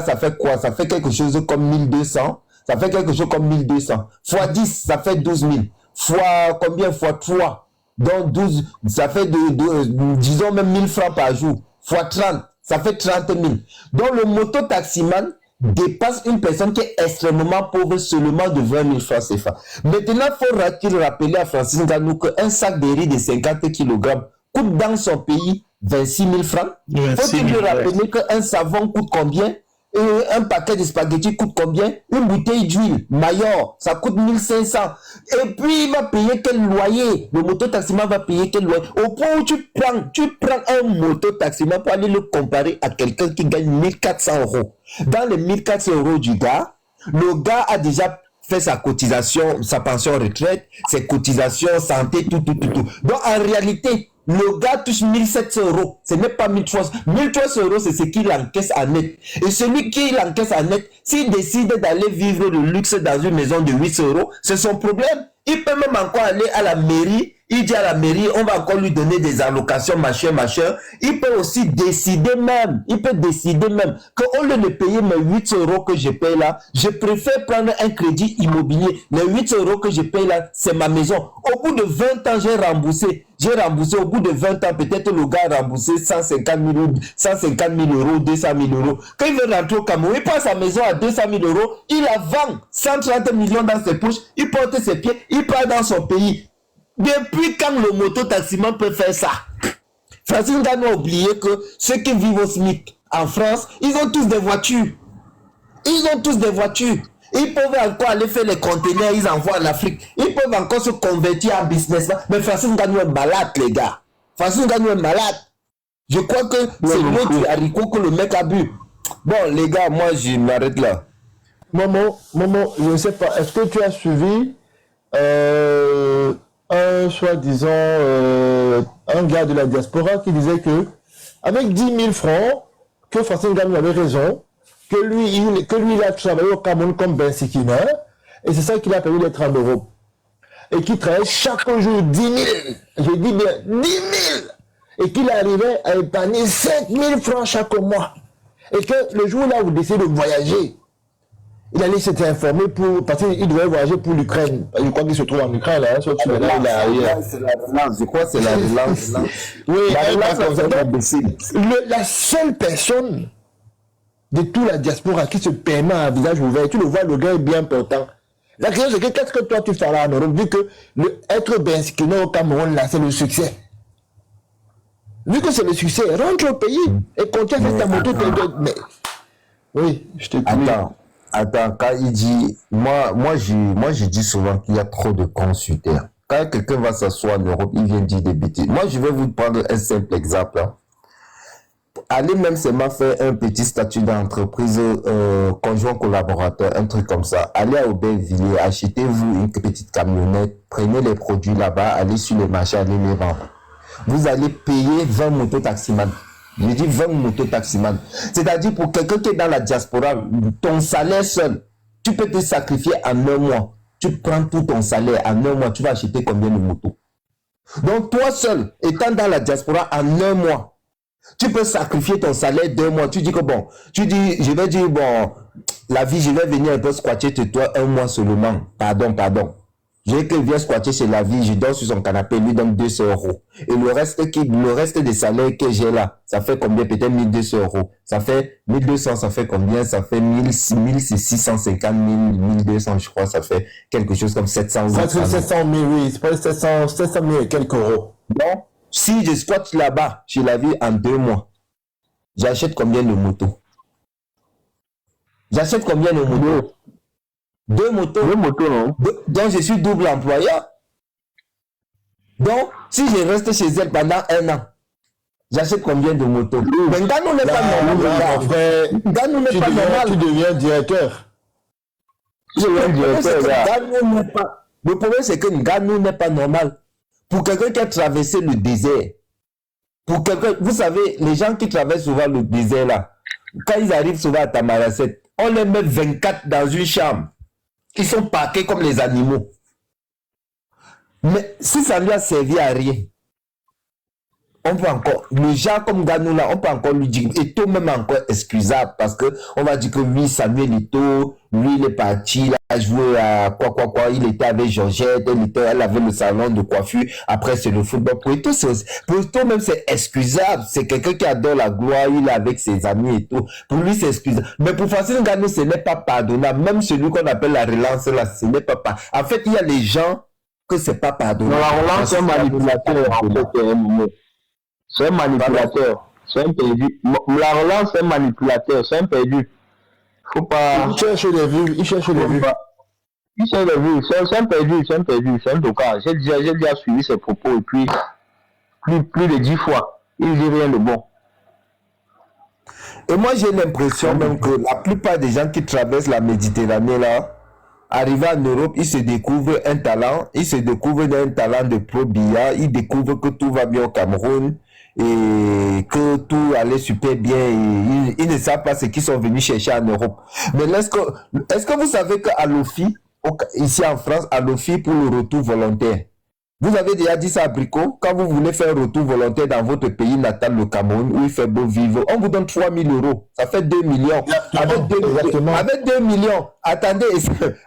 ça fait quoi? Ça fait quelque chose comme 1200. Ça fait quelque chose comme 1200. Fois 10, ça fait 12 000. Fois combien? Fois 3. Donc 12, ça fait disons même 1000 francs par jour. Fois 30, ça fait 30 000. Donc le moto-taximan dépasse une personne qui est extrêmement pauvre seulement de 20 000 francs CFA. Maintenant, faudra-t-il rappeler à Francis Ngannou qu'un sac de riz de 50 kg coûte dans son pays 26 000 francs. Faut-il lui rappeler qu'un savon coûte combien? Un paquet de spaghettis coûte combien? Une bouteille d'huile Mayor, ça coûte 1500. Et puis il va payer quel loyer? Le moto-taximan va payer quel loyer? Au point où tu prends un moto-taximan pour aller le comparer à quelqu'un qui gagne 1400 €. Dans les 1400 € du gars, le gars a déjà fait sa cotisation, sa pension retraite, ses cotisations, santé, tout. Donc en réalité, le gars touche 1700 €. Ce n'est pas 1300. 1300 €, c'est ce qu'il encaisse en net. Et celui qui l'encaisse en net, s'il décide d'aller vivre le luxe dans une maison de 800 €, c'est son problème. Il peut même encore aller à la mairie. Il dit à la mairie, on va encore lui donner des allocations, machin. Il peut aussi décider même. Il peut décider même qu'au lieu de payer mes 800 € que je paye là, je préfère prendre un crédit immobilier. Les 800 € que je paye là, c'est ma maison. Au bout de 20 ans, j'ai remboursé. Au bout de 20 ans, peut-être le gars a remboursé 150 000 €, 200 000 €. Quand il veut rentrer au Cameroun, il prend sa maison à 200 000 €, il la vend 130 millions dans ses poches, il porte ses pieds, il part dans son pays. Depuis quand le moto-taximan peut faire ça? Francis Ngannou a oublié que ceux qui vivent au SMIC en France, ils ont tous des voitures. Ils peuvent encore aller faire les conteneurs, ils envoient en Afrique. Ils peuvent encore se convertir en businessman. Mais Francis Ngannou est malade, les gars. Francis Ngannou est malade. Je crois que c'est l'autre haricot que le mec a bu. Bon, les gars, moi, je m'arrête là. Momo, je ne sais pas. Est-ce que tu as suivi un soi-disant un gars de la diaspora qui disait que avec 10 000 francs, que Francis Ngannou avait raison, que lui il a travaillé au Cameroun comme Ben Sikina, et c'est ça qui l'a permis d'être en Europe. Et qui travaille chaque jour 10 000, je dis bien 10 000, et qu'il arrivait à épargner 5 000 francs chaque mois. Et que le jour là où vous décidez de voyager, il allait s'être informé parce qu'il devait voyager pour l'Ukraine. Je crois qu'il se trouve en Ukraine, là. Sauf que là, il est ailleurs. Je crois que c'est la relance. Oui, la seule personne de toute la diaspora qui se permet un visage ouvert, tu le vois, le gars est bien important. La question, c'est que qu'est-ce que toi tu feras en Europe, vu que être bensikino au Cameroun, là, c'est le succès. Vu que c'est le succès, rentre au pays et continue à faire ta moto. Mais... Oui, je te prie. Attends, quand il dit, moi je dis souvent qu'il y a trop de cons sur terre. Quand quelqu'un va s'asseoir en Europe, il vient dire des bêtises. Moi, je vais vous prendre un simple exemple. Hein. Allez même seulement faire un petit statut d'entreprise conjoint collaborateur, un truc comme ça. Allez à Aubervilliers, achetez-vous une petite camionnette, prenez les produits là-bas, allez sur les marchés, allez les vendre. Vous allez payer 20 moto-taximans. Je dis 20 moto-taximans. C'est-à-dire pour quelqu'un qui est dans la diaspora, ton salaire seul, tu peux te sacrifier en un mois. Tu prends tout ton salaire en un mois, tu vas acheter combien de motos? Donc toi seul, étant dans la diaspora en un mois, tu peux sacrifier ton salaire 2 mois. Tu dis que bon, je vais dire bon, la vie, je vais venir un peu squatter chez toi 1 mois seulement. Pardon. Je vais qu'il vienne squatter chez la vie, je dors sur son canapé, lui donne 200 €. Et le reste des salaires que j'ai là, ça fait combien? Peut-être 1200 €. Ça fait 1200, ça fait combien? Ça fait 1650 1200, je crois, ça fait quelque chose comme 700 €. 700 000, oui, c'est pas 700 000 et quelques euros. Bon, si je squatte là-bas, chez la vie, en 2 mois, j'achète combien de motos? J'achète combien de motos? 2 motos. 2 motos, non? Donc, je suis double employeur. Donc, si je reste chez elle pendant 1 an, j'achète combien de motos? Mais Ngannou n'est pas normal. Ngannou n'est pas normal. Tu deviens directeur. Le problème, c'est que Ngannou n'est pas normal. Pour quelqu'un qui a traversé le désert, vous savez, les gens qui traversent souvent le désert là, quand ils arrivent souvent à Tamaracet, on les met 24 dans une chambre. Ils sont parqués comme les animaux. Mais si ça ne lui a servi à rien, on peut encore, le genre comme Ganoula, on peut encore lui dire, Eto'o même encore excusable, parce que on va dire que lui, Samuel Eto'o, lui, il est parti, il a joué à quoi, il était avec Georgette, elle avait le salon de coiffure, après c'est le football. Pour Eto'o même c'est excusable, c'est quelqu'un qui adore la gloire, il est avec ses amis et tout. Pour lui, c'est excusable. Mais pour Francine Ngannou, ce n'est pas pardonnable. Même celui qu'on appelle la relance, là, ce n'est pas pardonnable. En fait, il y a les gens que c'est pas pardonnable. Non, la relance, c'est un manipulateur, en fait, c'est un manipulateur, c'est un perdu. La relance, c'est un manipulateur, c'est un perdu. Faut pas. Il cherche des vues, Il cherche des vues, c'est un perdu, c'est un tocard. J'ai déjà suivi ses propos et puis, plus de 10 fois, il ne dit rien de bon. Et moi, j'ai l'impression même que la plupart des gens qui traversent la Méditerranée, là, arrivés en Europe, ils se découvrent un talent, de pro billard, ils découvrent que tout va bien au Cameroun, et que tout allait super bien, et ils ne savent pas ce qu'ils sont venus chercher en Europe. Mais est-ce que vous savez qu'à l'OFI, ici en France, à l'OFI pour le retour volontaire, vous avez déjà dit ça à Brico, quand vous voulez faire un retour volontaire dans votre pays natal, le Cameroun, où il fait beau vivre, on vous donne 3 000 €, ça fait 2 millions. Avec 2 millions, attendez,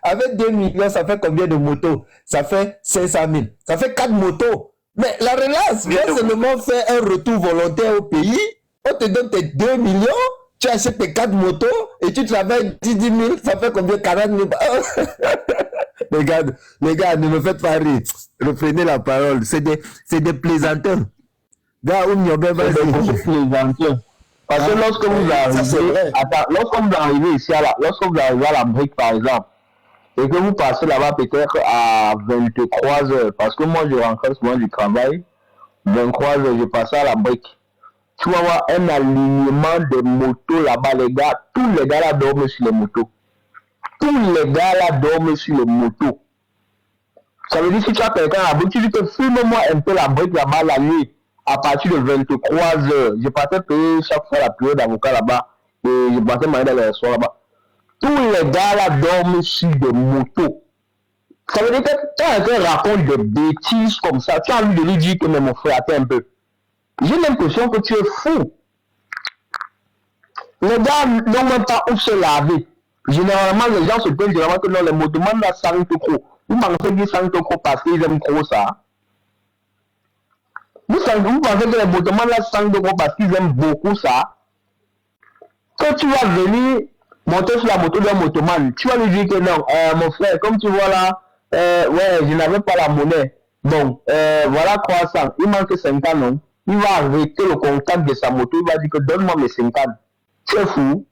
avec 2 millions, ça fait combien de motos? Ça fait 500 000, ça fait 4 motos. Mais la relance, vient seulement faire un retour volontaire au pays, on te donne tes 2 millions, tu achètes tes 4 motos et tu travailles 10 000, ça fait combien? 40 000. Les gars, ne me faites pas rire. Reprenez la parole. C'est des plaisanteurs. Gars, parce que lorsque vous arrivez ici à l'Amérique, par exemple, et que vous passez là-bas peut-être à 23 heures, parce que moi je rentre souvent du travail, 23 heures, je passe à la brique. Tu vas avoir un alignement de motos là-bas, les gars. Tous les gars là dorment sur les motos. Ça veut dire si tu as quelqu'un à la brique, tu dis que filme-moi un peu la brique là-bas la nuit, à partir de 23 heures. Je partais payer chaque fois la période d'avocat là-bas, et je partais manger dans les restaurants là-bas. Tous les gars là dorment sur des motos. Ça veut dire que quand quelqu'un raconte des bêtises comme ça, tu as envie de lui dire que mais mon frère, attends un peu. J'ai l'impression que tu es fou. Les gars n'ont même pas où se laver. Généralement, les gens se plaignent généralement que non, les motomans là sentent trop. Vous pensez qu'ils sentent trop parce qu'ils aiment trop ça? Vous pensez que les motomans là sentent trop parce qu'ils aiment beaucoup ça? Quand tu vas venir monter sur la moto d'un motoman, tu vas lui dire que non, mon frère, comme tu vois là, ouais, je n'avais pas la monnaie. Bon, voilà 300, il manque 50, non? Il va arrêter le contact de sa moto, il va dire que donne-moi mes 50. C'est fou.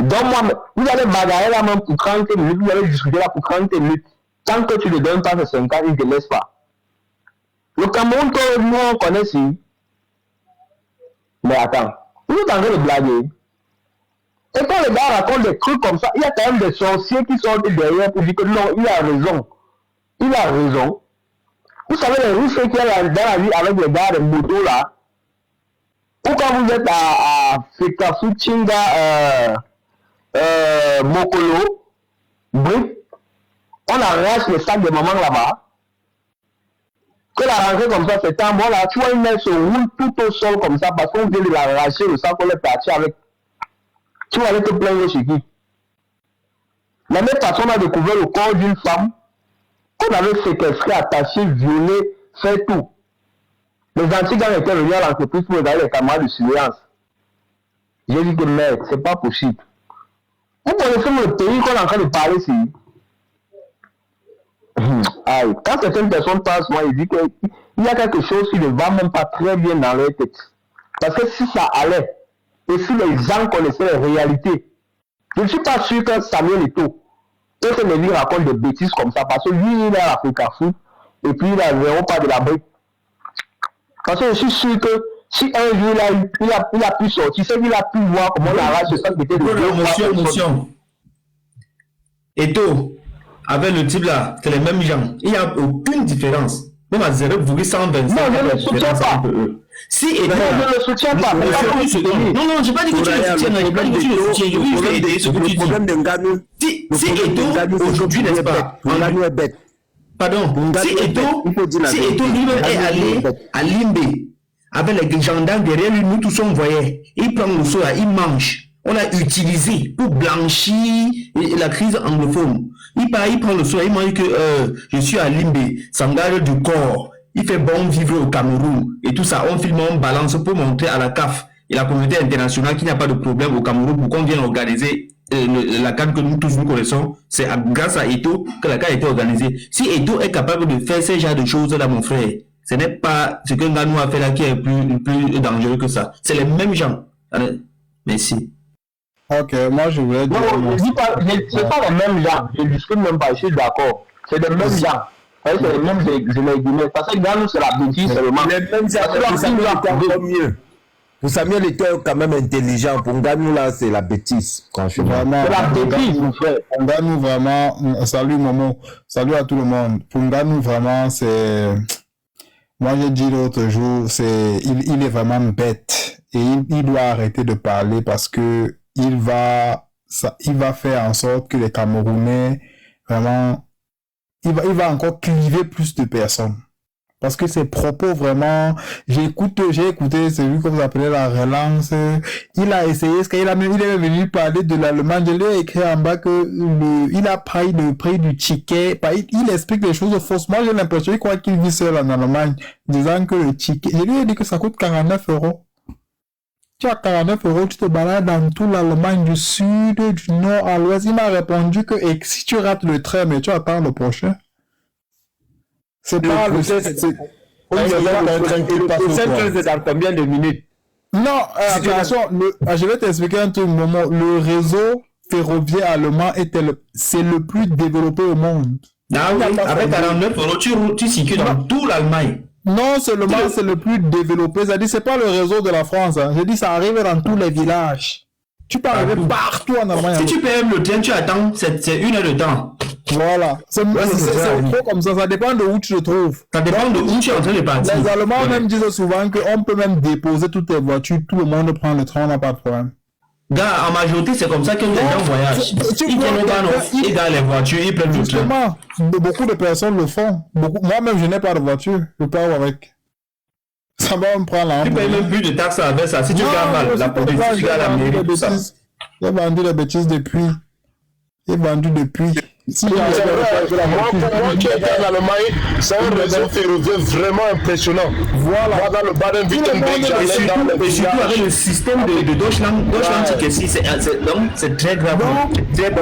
Donne-moi, vous allez bagarrer là même pour 30 minutes, vous allez discuter là pour 30 minutes. Tant que tu ne donnes pas ces 50, il ne te laisse pas. Le Cameroun, nous on connaît si. Mais attends, vous êtes en train de blaguer. Et quand les gars racontent des trucs comme ça, il y a quand même des sorciers qui sortent derrière pour dire que non, il a raison. Il a raison. Vous savez les risques qu'il y a dans la vie avec les gars de moto là. Ou quand vous êtes à Fekafu, Chinga, Mokolo, Brick, on arrache le sac de maman là-bas. Que la rentrée comme ça, c'est un bon là, tu vois, une mère se roule tout au sol comme ça parce qu'on vient de l'arracher le sac, on est parti avec. Tu vas aller te plaindre chez qui? La même personne a découvert le corps d'une femme qu'on avait séquestré, attaché, violé, fait tout. Les anti-gangs étaient venus à l'entreprise pour regarder les caméras de surveillance. J'ai dit que merde, c'est pas possible. Vous connaissez le pays qu'on est en train de parler ici. Aïe, quand certaines personnes passent, moi, ils disent qu'il y a quelque chose qui ne va même pas très bien dans leur tête. Parce que si ça allait, et si les gens connaissaient les réalités, je ne suis pas sûr que Samuel Eto'o, que lui raconte des bêtises comme ça, parce que lui, il est à l'Afrique Foot, et puis il a zéro pas de la brique. Parce que je suis sûr que si un jour il a pu sortir, c'est qu'il a pu voir comment on arrache ça qui était de Motion. Eto'o, avec le type là, c'est les mêmes gens. Il n'y a aucune différence. Même à 0,125. Non, je ne le soutiens pas. Si Eto... Non, je ne le soutiens pas. Non, non, je n'ai pas dit que tu le soutiens. Je n'ai pas dit que tu le soutiens. Oui, je vais aider ce que tu dis. Si Eto, aujourd'hui, n'est-ce pas? Nganou est bête. Pardon. Si Eto lui-même est allé à Limbe, avec les gendarmes derrière lui, nous tous on voyait. Il prend le soya, il mange. On l'a utilisé pour blanchir la crise anglophone. Il prend le soya, il mange que je suis à Limbe, ça me garde du corps. Il fait bon vivre au Cameroun. Et tout ça, on filme, on balance pour montrer à la CAF et la communauté internationale qu'il n'y a pas de problème au Cameroun pour qu'on vienne organiser la CAN que nous tous nous connaissons. C'est grâce à Eto que la CAN a été organisée. Si Eto est capable de faire ce genre de choses là, mon frère, ce n'est pas ce que Nganou a fait là qui est plus dangereux que ça. C'est les mêmes gens. Allez, merci. Ok, moi je voulais dire... Non, je dis pas, c'est pas les mêmes gens. Je ne discute même pas, je suis d'accord. C'est les mêmes gens. C'est les mêmes guillemets. Parce que Nganou, c'est la bêtise seulement. Les mêmes gens, pour Samuel était encore mieux. Pour Samuel était quand même intelligent. Pour Nganou, là, c'est la bêtise. Franchement, c'est la bêtise, mon frère. Pour Nganou, vraiment, salut Momo, salut à tout le monde. Pour Nganou, vraiment, c'est... Moi, j'ai dit l'autre jour, il est vraiment bête. Et il doit arrêter de parler parce que il va faire en sorte que les Camerounais, vraiment, il va encore cliver plus de personnes. Parce que ses propos, vraiment, j'ai écouté, c'est lui comme vous appelez la relance. Il a essayé, il est venu parler de l'Allemagne. Je lui ai écrit en bas que il a pris le prix du ticket. Il explique les choses fausses. Moi, j'ai l'impression, il croit qu'il vit seul en Allemagne, disant que le ticket, je lui ai dit que ça coûte 49 €. Tu as 49 €, tu te balades dans toute l'Allemagne, du sud, du nord à l'ouest. Il m'a répondu que si tu rates le train, mais tu attends le prochain. C'est pas le train, c'est dans combien de minutes? Non, attention, je vais t'expliquer un truc, moment. Le réseau ferroviaire allemand c'est le plus développé au monde. Ah oui, avec 49 €, tu circules dans toute l'Allemagne. Non seulement c'est le plus développé, c'est-à-dire c'est pas le réseau de la France. Hein. J'ai dit ça arrive dans tous les villages. Tu peux arriver partout en Allemagne. Si tu payes le train, tu attends, c'est 1 heure de temps. Voilà. C'est trop comme ça. Ça dépend de où tu te trouves. Ça dépend de où tu es en train de partir. Les Allemands même disent souvent qu'on peut même déposer toutes les voitures. Tout le monde prend le train, on n'a pas de problème. Gars, en majorité, c'est comme ça que les gens voyagent. Ils gagnent les voitures, ils prennent le train. Justement, beaucoup de personnes le font. Moi-même, je n'ai pas de voiture. Je pars avec. Ça va me prendre là. Tu payes même plus de taxes avec ça. Si tu gagnes mal, la police, tu gagnes la mairie, tout ça. J'ai vendu les bêtises depuis. Si moi qui étais en Allemagne, c'est un réseau ferroviaire vraiment impressionnant. Voilà. Moi, dans le Baden-Württemberg, et surtout avec le système de Deutschland c'est très grave.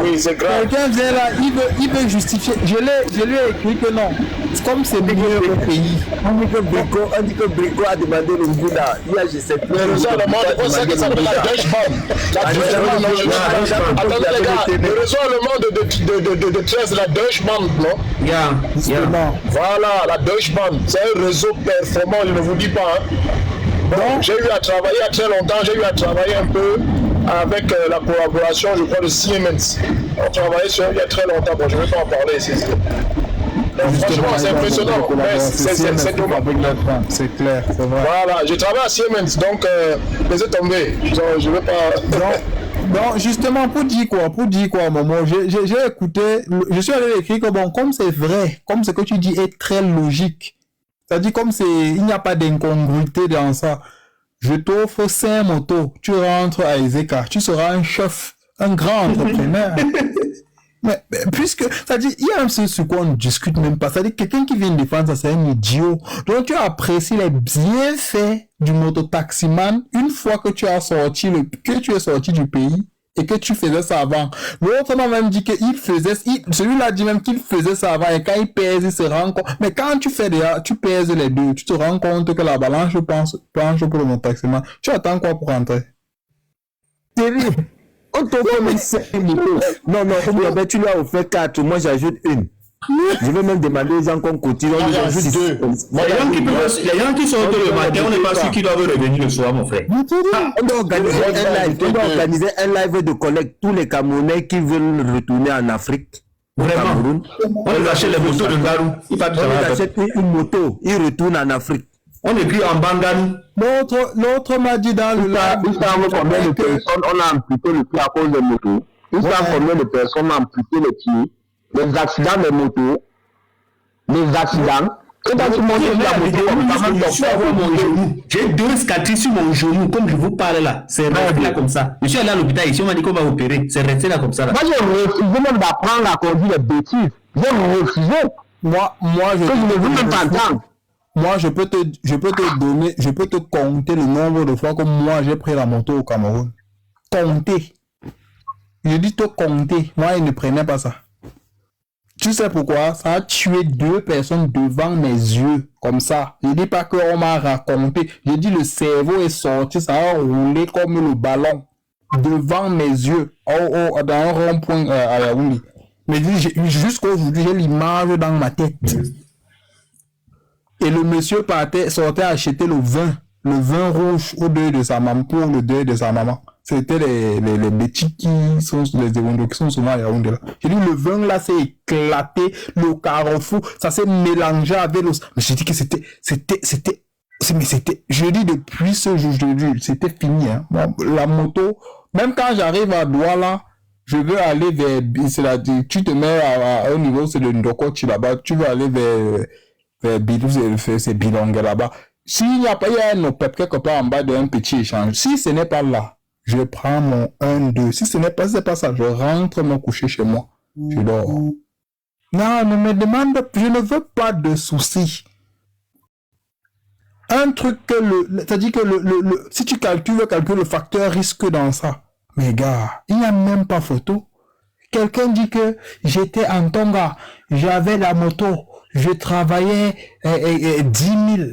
Oui, c'est grave. Quelqu'un vient là, il veut justifier. Je lui ai écrit que non. C'est comme c'est mieux au pays. On dit que Brico a demandé le Nguna. Il y a, je sais plus. Le réseau allemand, on sait que ça s'appelle la Deutsche Bahn. Attendez les gars, le réseau allemand de 13, la Deutsche Bahn, non? Voilà, la Deutsche Bahn, c'est un réseau performant, je ne vous dis pas. Hein. Bon, j'ai eu à travailler il y a très longtemps, un peu avec la collaboration, je crois, de Siemens. On travaillait sur il y a très longtemps, bon, je ne vais pas en parler ici. Donc, franchement, c'est impressionnant, mais c'est dommage. C'est clair, c'est vrai. Voilà, je travaille à Siemens, donc laissez tomber. Je ne vais pas. Non, justement, pour dire quoi, Momo, j'ai écouté, je suis allé écrire que bon, comme c'est vrai, comme ce que tu dis est très logique, c'est-à-dire comme il n'y a pas d'incongruité dans ça, je t'offre 5 motos, tu rentres à Ezeka, tu seras un chef, un grand entrepreneur. Mais puisque, c'est-à-dire, il y a un truc sur quoi on ne discute même pas. C'est-à-dire, quelqu'un qui vient de défendre ça, c'est un idiot. Donc, tu apprécies les bienfaits du mototaximan une fois que tu es sorti du pays et que tu faisais ça avant. L'autre m'a même dit celui-là dit même qu'il faisait ça avant et quand il pèse, il se rend compte. Mais quand tu pèses les deux, tu te rends compte que la balance penche pour le mototaximan. Tu attends quoi pour rentrer? Terrible. On te donne 5 motos. Non, ben tu lui as offert 4, moi j'ajoute 1. Je vais même demander aux gens qu'on continue. On lui ajoute 2. Les gens qui sortent le matin, on n'est pas sûr qu'ils doivent revenir le soir, mon frère. On doit organiser un live de collecte. Tous les Camerounais qui veulent retourner en Afrique, Vraiment. On lui achète les motos de Ngarou. Il achète une moto, il retourne en Afrique. On écrit en Banganou. L'autre m'a dit dans le live. Ils savent combien de personnes on a amputé le pied à cause des motos. Ils savent combien de personnes ont amputé les pieds. Les accidents des motos. Les accidents. J'ai 2 cicatrices sur mon genou, comme je vous parle là. C'est resté là comme ça. Je suis allé à l'hôpital ici, on m'a dit qu'on va opérer. C'est resté là comme ça. Là. Moi, j'ai refusé même d'apprendre à conduire les bêtises. J'ai refusé. Moi, je ne veux même pas entendre. Moi, je peux te compter le nombre de fois que moi, j'ai pris la moto au Cameroun. Compter. Je dis te compter. Moi, il ne prenait pas ça. Tu sais pourquoi? Ça a tué 2 personnes devant mes yeux, comme ça. Je dis pas qu'on m'a raconté. Je dis le cerveau est sorti, ça a roulé comme le ballon. Devant mes yeux. Dans un rond-point à Yaoundé. Mais jusqu'aujourd'hui, j'ai l'image dans ma tête. Et le monsieur sortait acheter le vin rouge au deuil de sa maman, pour le deuil de sa maman. C'était les bêtises qui sont les événements qui sont souvent à Yaoundé là. J'ai dit, le vin là s'est éclaté, le carrefour, ça s'est mélangé avec l'eau. Mais j'ai dit que c'était, je dis depuis ce jour, c'était fini, hein. Bon, la moto, même quand j'arrive à Douala, je veux aller vers, tu te mets au niveau, c'est le Ndokochi là-bas, tu veux aller vers Bidou, c'est Bilongue là-bas. S'il n'y a pas, il y a un OPEP quelque part en bas d'un petit échange. Si ce n'est pas là, je prends mon 1-2. Si ce n'est pas, c'est pas ça, je rentre me coucher chez moi. Je dors. Non, ne me demande, je ne veux pas de soucis. Un truc que c'est-à-dire que si tu veux calculer le facteur risque dans ça. Mais gars, il n'y a même pas photo. Quelqu'un dit que j'étais en Tonga, j'avais la moto, je travaillais 10 000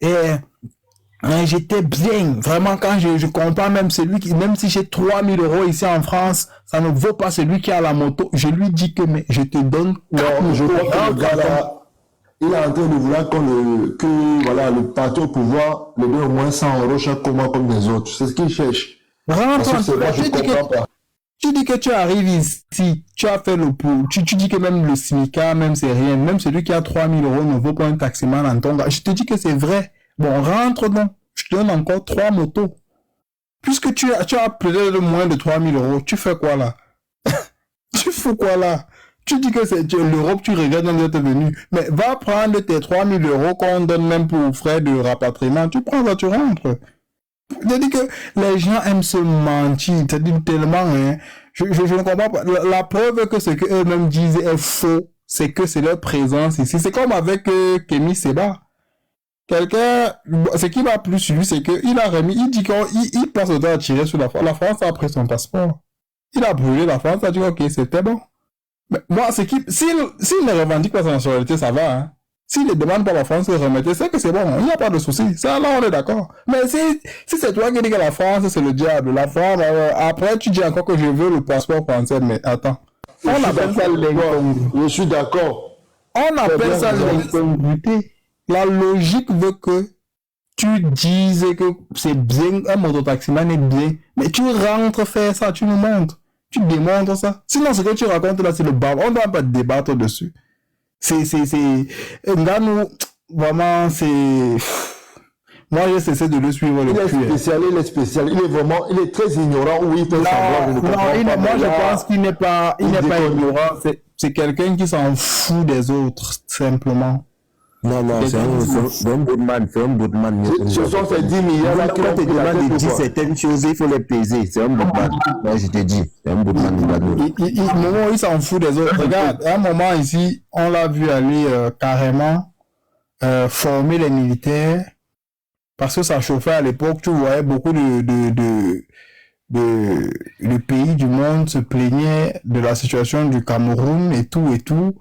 et j'étais bien. Vraiment, quand je comprends même celui qui, même si j'ai 3 000 € ici en France, ça ne vaut pas celui qui a la moto. Je lui dis que mais je te donne. Non, je crois que le gars là, il est en train de vouloir que voilà, le parti au pouvoir le donne au moins 100 € chaque mois comme les autres. C'est ce qu'il cherche. Tu dis que tu arrives ici, tu as fait le pot, tu dis que même le SMICA, même c'est rien, même celui qui a 3 000 € ne vaut pas un taximan en Tonga. Je te dis que c'est vrai. Bon, rentre donc. Je te donne encore 3 motos. Puisque tu as peut-être moins de 3 000 €, tu fais quoi là? Tu fais quoi là? Tu dis que c'est l'Europe, tu regardes dans d'être venu. Mais va prendre tes 3 000 € qu'on donne même pour frais de rapatriement. Tu prends ça, tu rentres. Je dis que les gens aiment se mentir. C'est-à-dire tellement, hein. Je ne comprends pas. La preuve que ce qu'eux-mêmes disent est faux, c'est que c'est leur présence ici. C'est comme avec Kémy Séba. Quelqu'un, ce qui m'a plu sur lui, c'est qu'il a remis, il dit qu'il passe le temps à tirer sur la France. La France a pris son passeport. Il a brûlé la France, il a dit ok, c'était bon. Mais moi, s'il ne revendique pas sa nationalité, ça va, hein. S'il ne demande pas la France de remettre, c'est que c'est bon, il n'y a pas de souci. Ça, là, on est d'accord. Mais si c'est toi qui dis que la France, c'est le diable, la France, après, tu dis encore que je veux le passeport français, mais attends. On appelle ça l'incongruité. Je suis d'accord. On appelle ça l'incongruité. La logique veut que tu dises que c'est bien, un mototaximan est bien, mais tu rentres faire ça, tu nous montres, tu démontres ça. Sinon, ce que tu racontes là, c'est le bal. On ne doit pas débattre dessus. Ngannou, vraiment, c'est... Moi, j'ai cessé de le suivre. Il est spécial. Il est très ignorant. Oui, il peut savoir. Moi, je pense qu'il n'est pas ignorant. C'est quelqu'un qui s'en fout des autres, simplement. Non, c'est un bootman, Ce sont ces 10 milliards là qui te demandent de dire certaines choses, il faut les peser. C'est un bootman. Moi, je te dis, c'est un bootman de Ngannou. Il s'en fout des autres. Regarde, à un moment ici, on l'a vu aller carrément former les militaires parce que ça chauffait à l'époque. Tu voyais beaucoup de pays du monde se plaignaient de la situation du Cameroun et tout.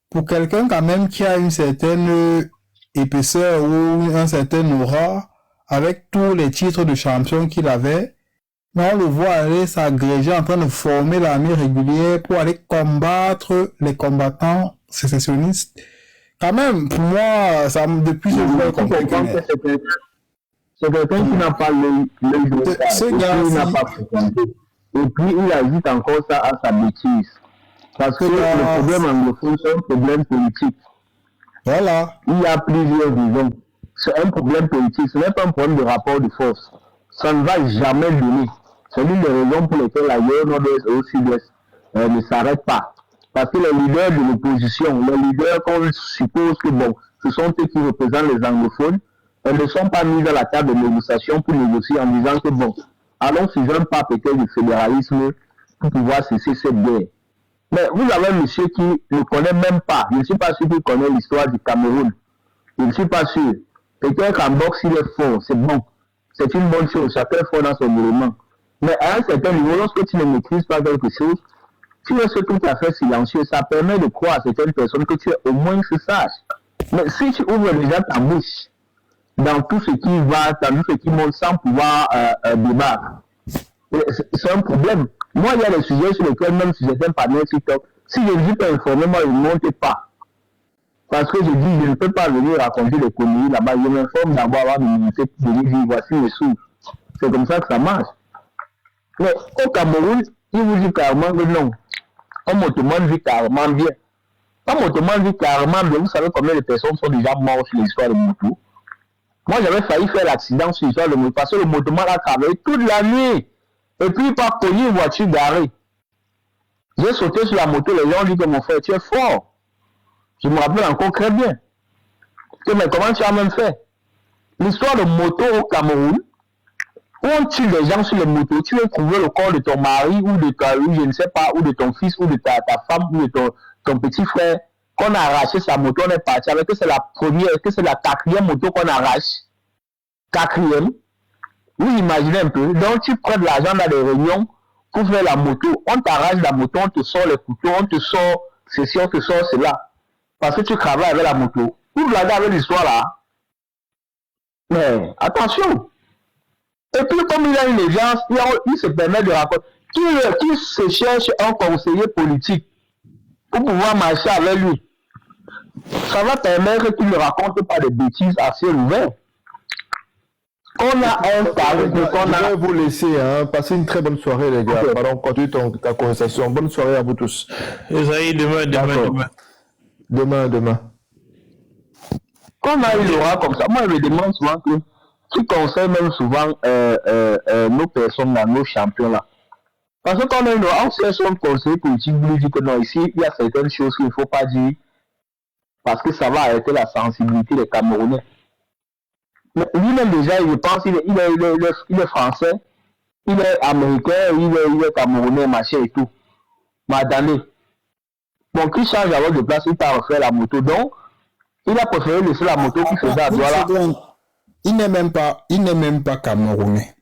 Pour quelqu'un quand même qui a une certaine épaisseur ou un certain aura, avec tous les titres de champion qu'il avait, mais on le voit aller s'agréger en train de former l'armée régulière pour aller combattre les combattants sécessionnistes. Quand même, pour moi, ça depuis je vois compliqué. C'est quelqu'un qui n'a pas l'œil de ça, qui n'a pas fréquenté. Et puis il ajoute encore ça à sa bêtise. Parce que le problème anglophone, c'est un problème politique. Voilà. Il y a plusieurs visions. C'est un problème politique, ce n'est pas un problème de rapport de force. Ça ne va jamais donner. C'est l'une des raisons pour lesquelles ailleurs, nord-est et au sud-est ne s'arrêtent pas. Parce que les leaders de l'opposition, les leaders qu'on suppose que bon, ce sont eux qui représentent les anglophones, elles ne sont pas mis à la table de négociation pour négocier en disant que bon, allons sur un pas peut-être du fédéralisme pour pouvoir cesser cette guerre. Mais vous avez un monsieur qui ne connaît même pas, je ne suis pas sûr qu'il connaît l'histoire du Cameroun. Je ne suis pas sûr. Peut-être qu'en boxe, il est fort, c'est bon. C'est une bonne chose, chacun est fort dans son mouvement. Mais à un certain niveau, lorsque tu ne maîtrises pas quelque chose, tu es ce tout à fait silencieux. Ça permet de croire à certaines personnes que tu es au moins sage. Mais si tu ouvres déjà ta bouche dans tout ce qui va, dans tout ce qui monte sans pouvoir débattre, c'est un problème. Moi, il y a des sujets sur lesquels, même si j'étais un panel TikTok, si je ne suis pas informé, moi, je ne monte pas. Parce que je dis, je ne peux pas venir raconter des conneries là-bas. Je m'informe d'abord avant de monter pour venir dire, voici mes sous. C'est comme ça que ça marche. Mais au Cameroun, il vous dit carrément que non. Un ottoman vit carrément bien. Un ottoman vit carrément bien. Vous savez combien de personnes sont déjà mortes sur l'histoire de moto? Moi, j'avais failli faire l'accident sur l'histoire de moto parce que le motoman a travaillé toute la nuit. Et puis, il n'a pas connu une voiture garée. J'ai sauté sur la moto, les gens ont dit que mon frère, tu es fort. Je me rappelle encore très bien. Mais comment tu as même fait? L'histoire de moto au Cameroun, où on tue les gens sur les motos, tu veux trouver le corps de ton mari ou de ta, ou je ne sais pas, ou de ton fils, ou de ta femme, ou de ton petit frère, qu'on a arraché sa moto, on est parti avec, que c'est la première, que c'est la 4e moto qu'on arrache. 4e. Vous imaginez un peu. Donc tu prends de l'argent dans des réunions pour faire la moto, on t'arrache la moto, on te sort les couteaux, on te sort ceci, on te sort cela. Parce que tu travailles avec la moto. Vous blaguez avec l'histoire là. Mais attention. Et puis comme il a une légende, il se permet de raconter. Qui se cherche un conseiller politique pour pouvoir marcher avec lui? Ça va permettre qu'il ne raconte pas des bêtises à ciel ouvert. On a un charisme qu'on a. Je vais vous laisser, hein. Passez une très bonne soirée, les gars. Okay. Pardon, continue ta conversation. Bonne soirée à vous tous. Demain. Quand on a eu l'aura comme ça, moi je me demande souvent qui conseille même souvent nos personnes là, nos champions là. Parce que quand on a eu l'aura, on sait son conseiller politique, vous dit que non, ici il y a certaines choses qu'il ne faut pas dire parce que ça va arrêter la sensibilité des Camerounais. Mais lui-même déjà, je pense qu'il est français, il est américain, il est camerounais, machin et tout. Mais attendez. Donc il change alors de place, il t'a refait la moto. Donc, il a préféré laisser la moto qui faisait à droite là. Il n'est même pas camerounais.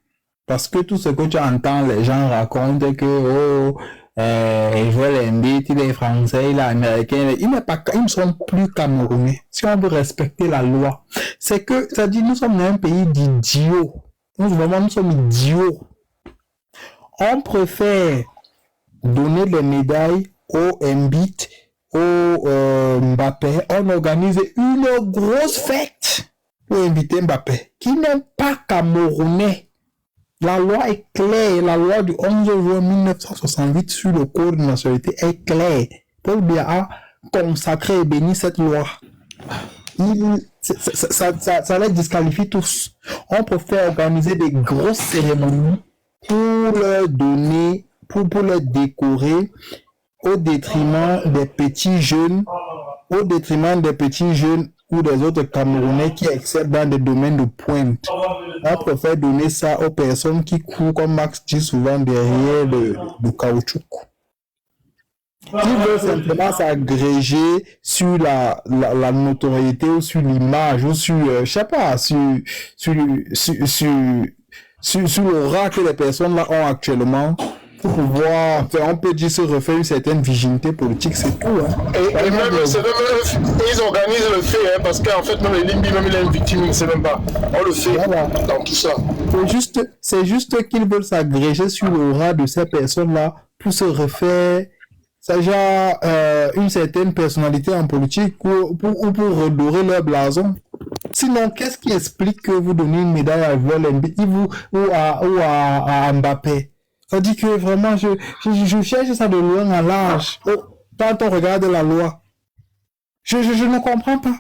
Parce que tout ce que tu entends, les gens racontent que Joël Embiid, il est français, il est américain, ils ne sont plus camerounais. Si on veut respecter la loi, c'est que, ça dit, nous sommes un pays d'idiots. Nous sommes idiots. On préfère donner les médailles au Embiid, au Mbappé. On organise une grosse fête pour inviter Mbappé, qui n'est pas camerounais. La loi est claire, la loi du 11 juin 1968 sur le code de nationalité est claire. Paul Biya a consacré et béni cette loi. Ça les disqualifie tous. On préfère organiser des grosses cérémonies pour leur donner, pour les décorer au détriment des petits jeunes ou des autres Camerounais qui excellent dans des domaines de pointe. On préfère donner ça aux personnes qui courent, comme Max dit souvent, derrière le caoutchouc. Ils veulent simplement s'agréger sur la notoriété ou sur l'image ou sur, je sais pas, sur l'aura que les personnes là ont actuellement. Pour pouvoir, on peut dire, se refaire une certaine virginité politique, c'est tout. Hein. Et même, ils organisent le fait, hein, parce qu'en fait, même les Limbi, même il est une victime, il ne sait même pas. On le fait dans tout ça. C'est juste qu'ils veulent s'agréger sur l'aura de ces personnes-là pour se refaire, ça genre, une certaine personnalité en politique ou pour redorer leur blason. Sinon, qu'est-ce qui explique que vous donnez une médaille à Joël Embiid ou à Mbappé? Ça dit que vraiment, je cherche ça de loin à large. quand on regarde la loi. Je ne comprends pas.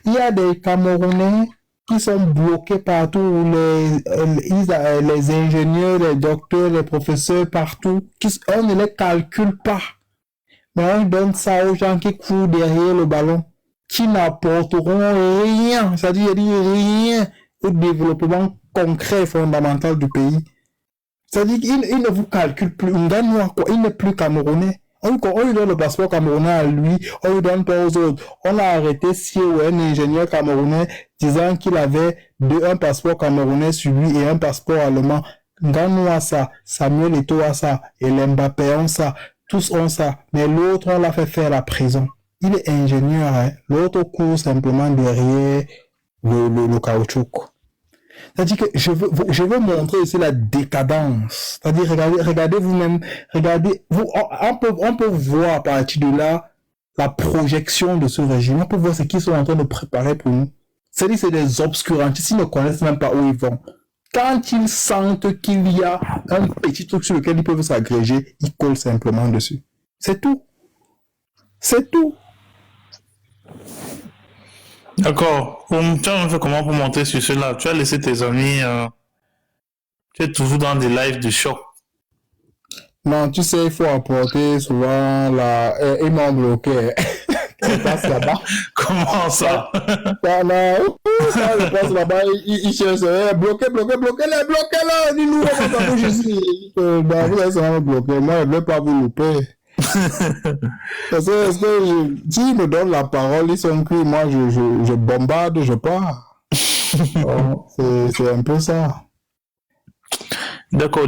Il y a des Camerounais qui sont bloqués partout, les ingénieurs, les docteurs, les professeurs partout, on ne les calcule pas. Mais on donne ça aux gens qui courent derrière le ballon, qui n'apporteront rien, c'est-à-dire rien au développement concret et fondamental du pays. C'est-à-dire qu'il ne vous calcule plus. Il n'est plus camerounais. On lui donne le passeport camerounais à lui, on lui donne pas aux autres. On a arrêté un ingénieur camerounais disant qu'il avait un passeport camerounais sur lui et un passeport allemand. Nganou a ça, Samuel Eto'o a ça, et l'Mbappé ont ça, tous ont ça. Mais l'autre, on l'a fait faire la prison. Il est ingénieur, hein. L'autre court simplement derrière le caoutchouc. C'est-à-dire que je veux montrer aussi la décadence. C'est-à-dire, regardez vous-même, on peut voir à partir de là la projection de ce régime. On peut voir ce qu'ils sont en train de préparer pour nous. C'est-à-dire que c'est des obscurantistes, ils ne connaissent même pas où ils vont. Quand ils sentent qu'il y a un petit truc sur lequel ils peuvent s'agréger, ils collent simplement dessus. C'est tout. C'est tout. D'accord. Tu as fait comment pour monter sur cela? Tu as laissé tes amis. Tu es toujours dans des lives de choc. Non, tu sais, il faut apporter souvent ils m'ont bloqué. Je passe là-bas. Comment ça? Ça je passe là-bas, ils cherchent. Bloquez là. Dis-nous, comment ça bouge ici? Vous allez me bloquer. Moi, je ne vais pas vous louper. Parce que s'ils me donnent la parole, ils sont cuits, moi je bombarde, je pars. C'est un peu ça. D'accord.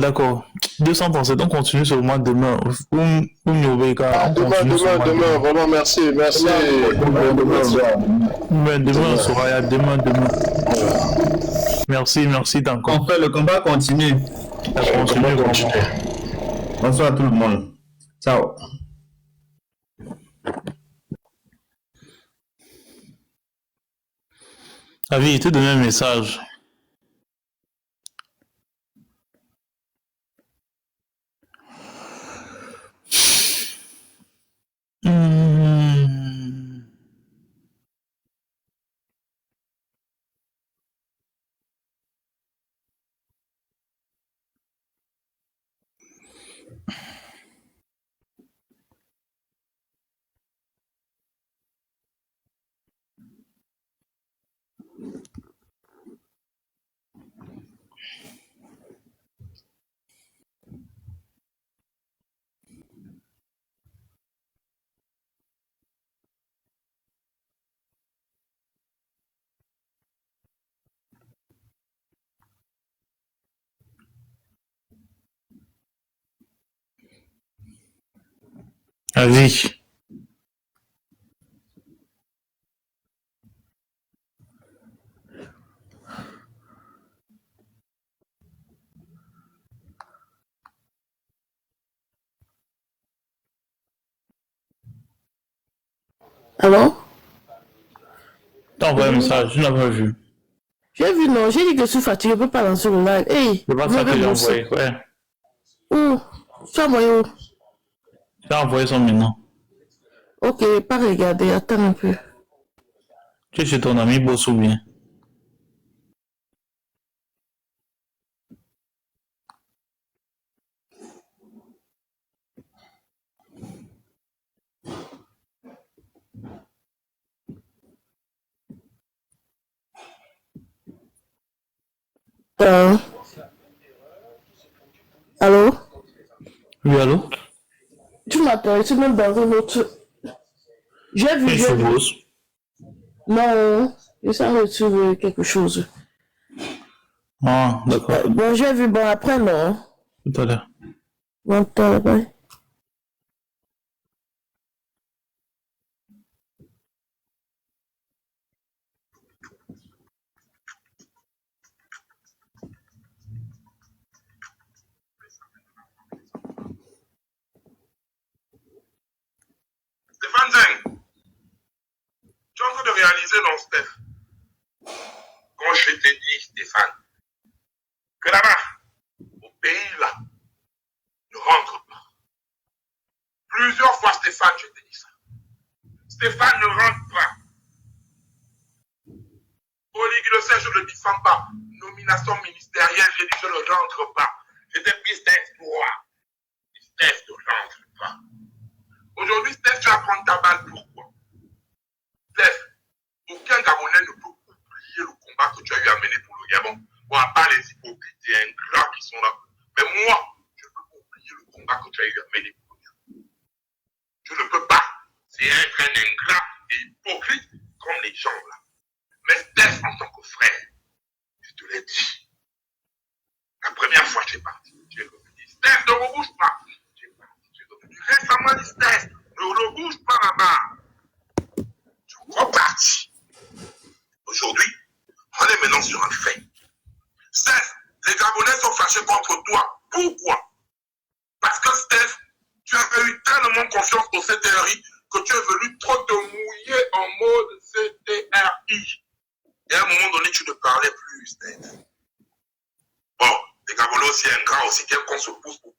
237, on continue sur le mois demain. Demain, vraiment, merci. Demain, on sera demain. Merci d'encore. On fait le combat continue. Bonsoir à tout le monde. Ciao. Avi, il te donne un message. Avi. Allô? T'as envoyé un message, je n'ai pas vu. J'ai vu, non, j'ai dit que je suis fatigué, je peux pas lancer le live. Hey, c'est pas ça que j'ai envoyé, ouais. Où? Tu as envoyé où? J'ai envoyé son maintenant. Ok, pas regarder, attends un peu. Tu es chez ton ami Boss ou bien? Allô? Oui, allô? Tu m'appelles, tu même dans un autre... J'ai vu... Non, je sens retrouver quelque chose. Ah, d'accord. Bon, j'ai vu, bon, après, non. Tout à l'heure. Bon, t'as bye. Stéphane Zeng, tu es en train de réaliser, non, Steph? Quand je te dis, Stéphane, que là-bas, au pays là, ne rentre pas. Plusieurs fois, Stéphane. Stéphane, je te dis ça. Stéphane ne rentre pas. Oligui le sait, je ne le défends pas. Nomination ministérielle, j'ai dit je ne rentre pas. J'étais pris Steph droit. Steph ne rentre pas. Aujourd'hui, Steph, tu vas prendre ta balle. Pourquoi? Steph, aucun Gabonais ne peut oublier le combat que tu as eu à mener pour le Gabon. Bon, à part les hypocrites et ingrats qui sont là. Mais moi, je ne peux pas oublier le combat que tu as eu à mener pour le Gabon. Je ne peux pas. C'est être un ingrat et hypocrite comme les gens là. Mais Steph, en tant que frère, je te l'ai dit. La première fois, tu es parti. Tu es revenu. Steph, ne rebouge pas. Tu es parti. Tu es revenu. Récemment, dit Steph, ne rebouge pas là-bas. Tu es reparti. Aujourd'hui, on est maintenant sur un fait. Steph, les Gabonais sont fâchés contre toi. Pourquoi? Parce que Steph, tu avais eu tellement confiance au CTRI que tu es venu trop te mouiller en mode CTRI. Et à un moment donné, tu ne parlais plus, Steph. Bon, les Gabonais aussi ingrats, aussi bien qu'on se pousse pour